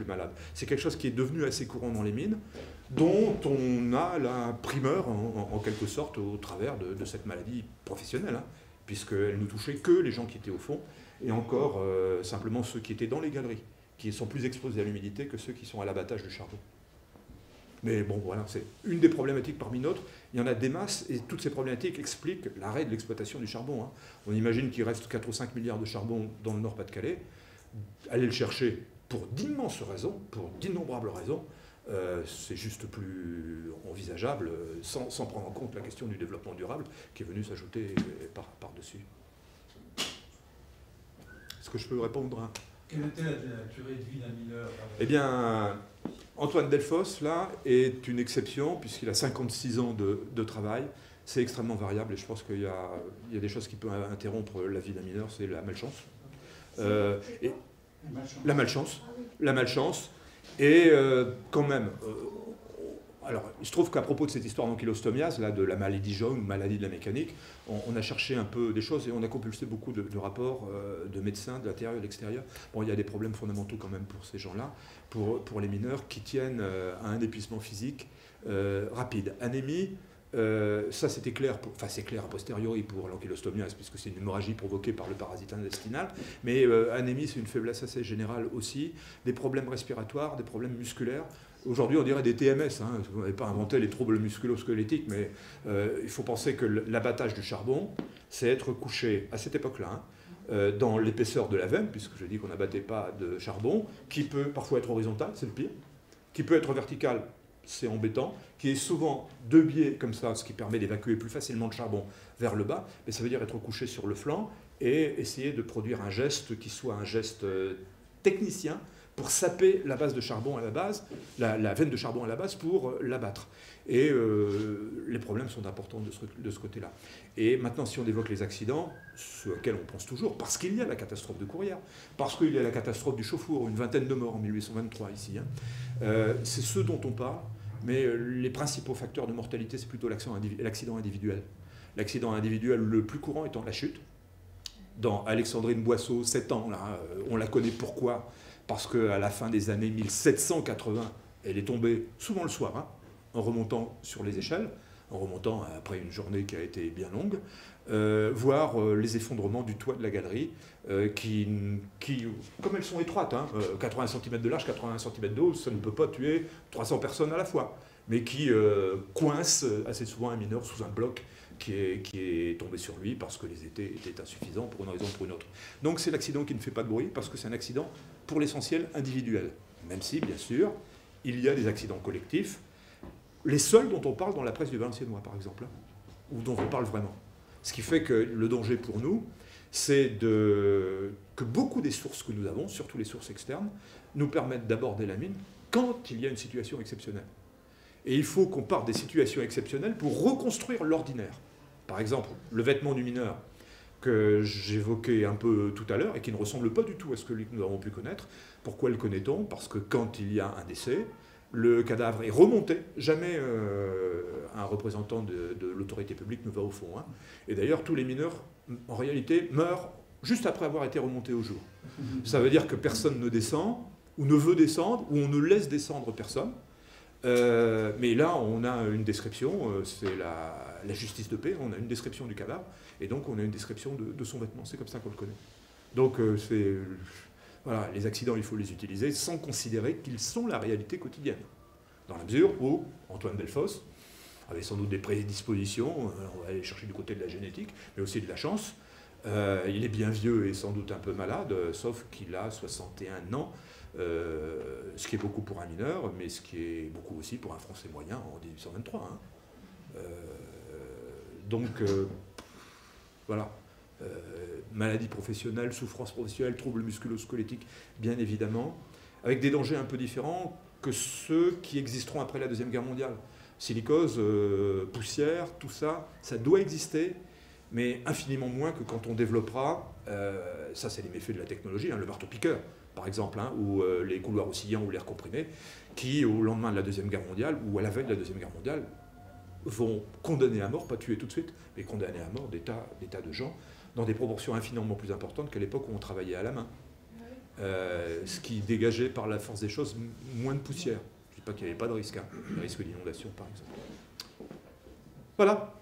malade. C'est quelque chose qui est devenu assez courant dans les mines, dont on a la primeur, en quelque sorte, au travers de cette maladie professionnelle, hein, puisqu'elle ne touchait que les gens qui étaient au fond, et encore simplement ceux qui étaient dans les galeries, qui sont plus exposés à l'humidité que ceux qui sont à l'abattage du charbon. Mais bon, voilà, c'est une des problématiques parmi d'autres. Il y en a des masses, et toutes ces problématiques expliquent l'arrêt de l'exploitation du charbon. Hein. On imagine qu'il reste 4 ou 5 milliards de charbon dans le Nord-Pas-de-Calais. Aller le chercher pour d'immenses raisons, pour d'innombrables raisons, c'est juste plus envisageable, sans prendre en compte la question du développement durable qui est venue s'ajouter par-dessus. Est-ce que je peux répondre hein? Quelle était la durée de vie d'un mineur? Eh bien, Antoine Delfosse, là, est une exception, puisqu'il a 56 ans de travail. C'est extrêmement variable, et je pense qu'il y a des choses qui peuvent interrompre la vie d'un mineur, c'est la malchance. Et la malchance. Et quand même, alors, il se trouve qu'à propos de cette histoire d'ankylostomiase, là, de la maladie jaune, maladie de la mécanique, on a cherché un peu des choses et on a compulsé beaucoup de rapports de médecins de l'intérieur et de l'extérieur. Bon, il y a des problèmes fondamentaux quand même pour ces gens-là, pour les mineurs, qui tiennent à un épuisement physique rapide. Anémie, ça c'était clair, c'est clair a posteriori pour l'ankylostomiase, puisque c'est une hémorragie provoquée par le parasite intestinal, mais anémie c'est une faiblesse assez générale aussi, des problèmes respiratoires, des problèmes musculaires. Aujourd'hui, on dirait des TMS. Hein. Vous n'avez pas inventé les troubles musculo-squelettiques, mais il faut penser que l'abattage du charbon, c'est être couché à cette époque-là, hein, dans l'épaisseur de la veine, puisque je dis qu'on n'abattait pas de charbon, qui peut parfois être horizontal, c'est le pire, qui peut être vertical, c'est embêtant, qui est souvent de biais comme ça, ce qui permet d'évacuer plus facilement le charbon vers le bas, mais ça veut dire être couché sur le flanc et essayer de produire un geste qui soit un geste technicien, pour saper la base de charbon à la base, la veine de charbon à la base pour l'abattre. Et les problèmes sont importants de ce côté-là. Et maintenant, si on évoque les accidents, ceux auxquels on pense toujours, parce qu'il y a la catastrophe de Courrières, parce qu'il y a la catastrophe du Chauffour, une vingtaine de morts en 1823 ici, hein, c'est ceux dont on parle, mais les principaux facteurs de mortalité, c'est plutôt l'accident individuel. L'accident individuel le plus courant étant la chute. Dans Alexandrine Boisseau, 7 ans, là, on la connaît pourquoi? Parce qu'à la fin des années 1780, elle est tombée souvent le soir, hein, en remontant sur les échelles, en remontant après une journée qui a été bien longue, voir les effondrements du toit de la galerie, qui comme elles sont étroites, hein, 80 cm de large, 80 cm de haut, ça ne peut pas tuer 300 personnes à la fois, mais qui coincent assez souvent un mineur sous un bloc qui est tombé sur lui parce que les étés étaient insuffisants pour une raison ou pour une autre. Donc c'est l'accident qui ne fait pas de bruit parce que c'est un accident pour l'essentiel individuel. Même si, bien sûr, il y a des accidents collectifs, les seuls dont on parle dans la presse du Valenciennois, par exemple, hein, ou dont on parle vraiment. Ce qui fait que le danger pour nous, c'est que beaucoup des sources que nous avons, surtout les sources externes, nous permettent d'aborder la mine quand il y a une situation exceptionnelle. Et il faut qu'on parte des situations exceptionnelles pour reconstruire l'ordinaire. Par exemple, le vêtement du mineur que j'évoquais un peu tout à l'heure et qui ne ressemble pas du tout à ce que nous avons pu connaître. Pourquoi le connaît-on? Parce que quand il y a un décès, le cadavre est remonté. Jamais un représentant de l'autorité publique ne va au fond. Hein. Et d'ailleurs, tous les mineurs, en réalité, meurent juste après avoir été remontés au jour. Ça veut dire que personne ne descend, ou ne veut descendre, ou on ne laisse descendre personne. Mais là, on a une description, c'est la justice de paix, on a une description du cadavre, et donc on a une description de son vêtement, c'est comme ça qu'on le connaît. Donc voilà, les accidents, il faut les utiliser sans considérer qu'ils sont la réalité quotidienne. dans la mesure où Antoine Delfosse avait sans doute des prédispositions, on va aller chercher du côté de la génétique, mais aussi de la chance. Il est bien vieux et sans doute un peu malade, sauf qu'il a 61 ans, ce qui est beaucoup pour un mineur, mais ce qui est beaucoup aussi pour un Français moyen en 1823. Hein. Donc, voilà. Maladie professionnelle, souffrance professionnelle, troubles musculo-squelettiques, bien évidemment, avec des dangers un peu différents que ceux qui existeront après la Deuxième Guerre mondiale. Silicose, poussière, tout ça, ça doit exister, mais infiniment moins que quand on développera, ça c'est les méfaits de la technologie, hein, le marteau-piqueur par exemple, hein, ou les couloirs oscillants ou l'air comprimé, qui au lendemain de la Deuxième Guerre mondiale, ou à la veille de la Deuxième Guerre mondiale, vont condamner à mort, pas tuer tout de suite, mais condamner à mort des tas de gens, dans des proportions infiniment plus importantes qu'à l'époque où on travaillait à la main. Ce qui dégageait par la force des choses moins de poussière. Je ne dis pas qu'il n'y avait pas de risque, hein, le risque d'inondation par exemple. Voilà.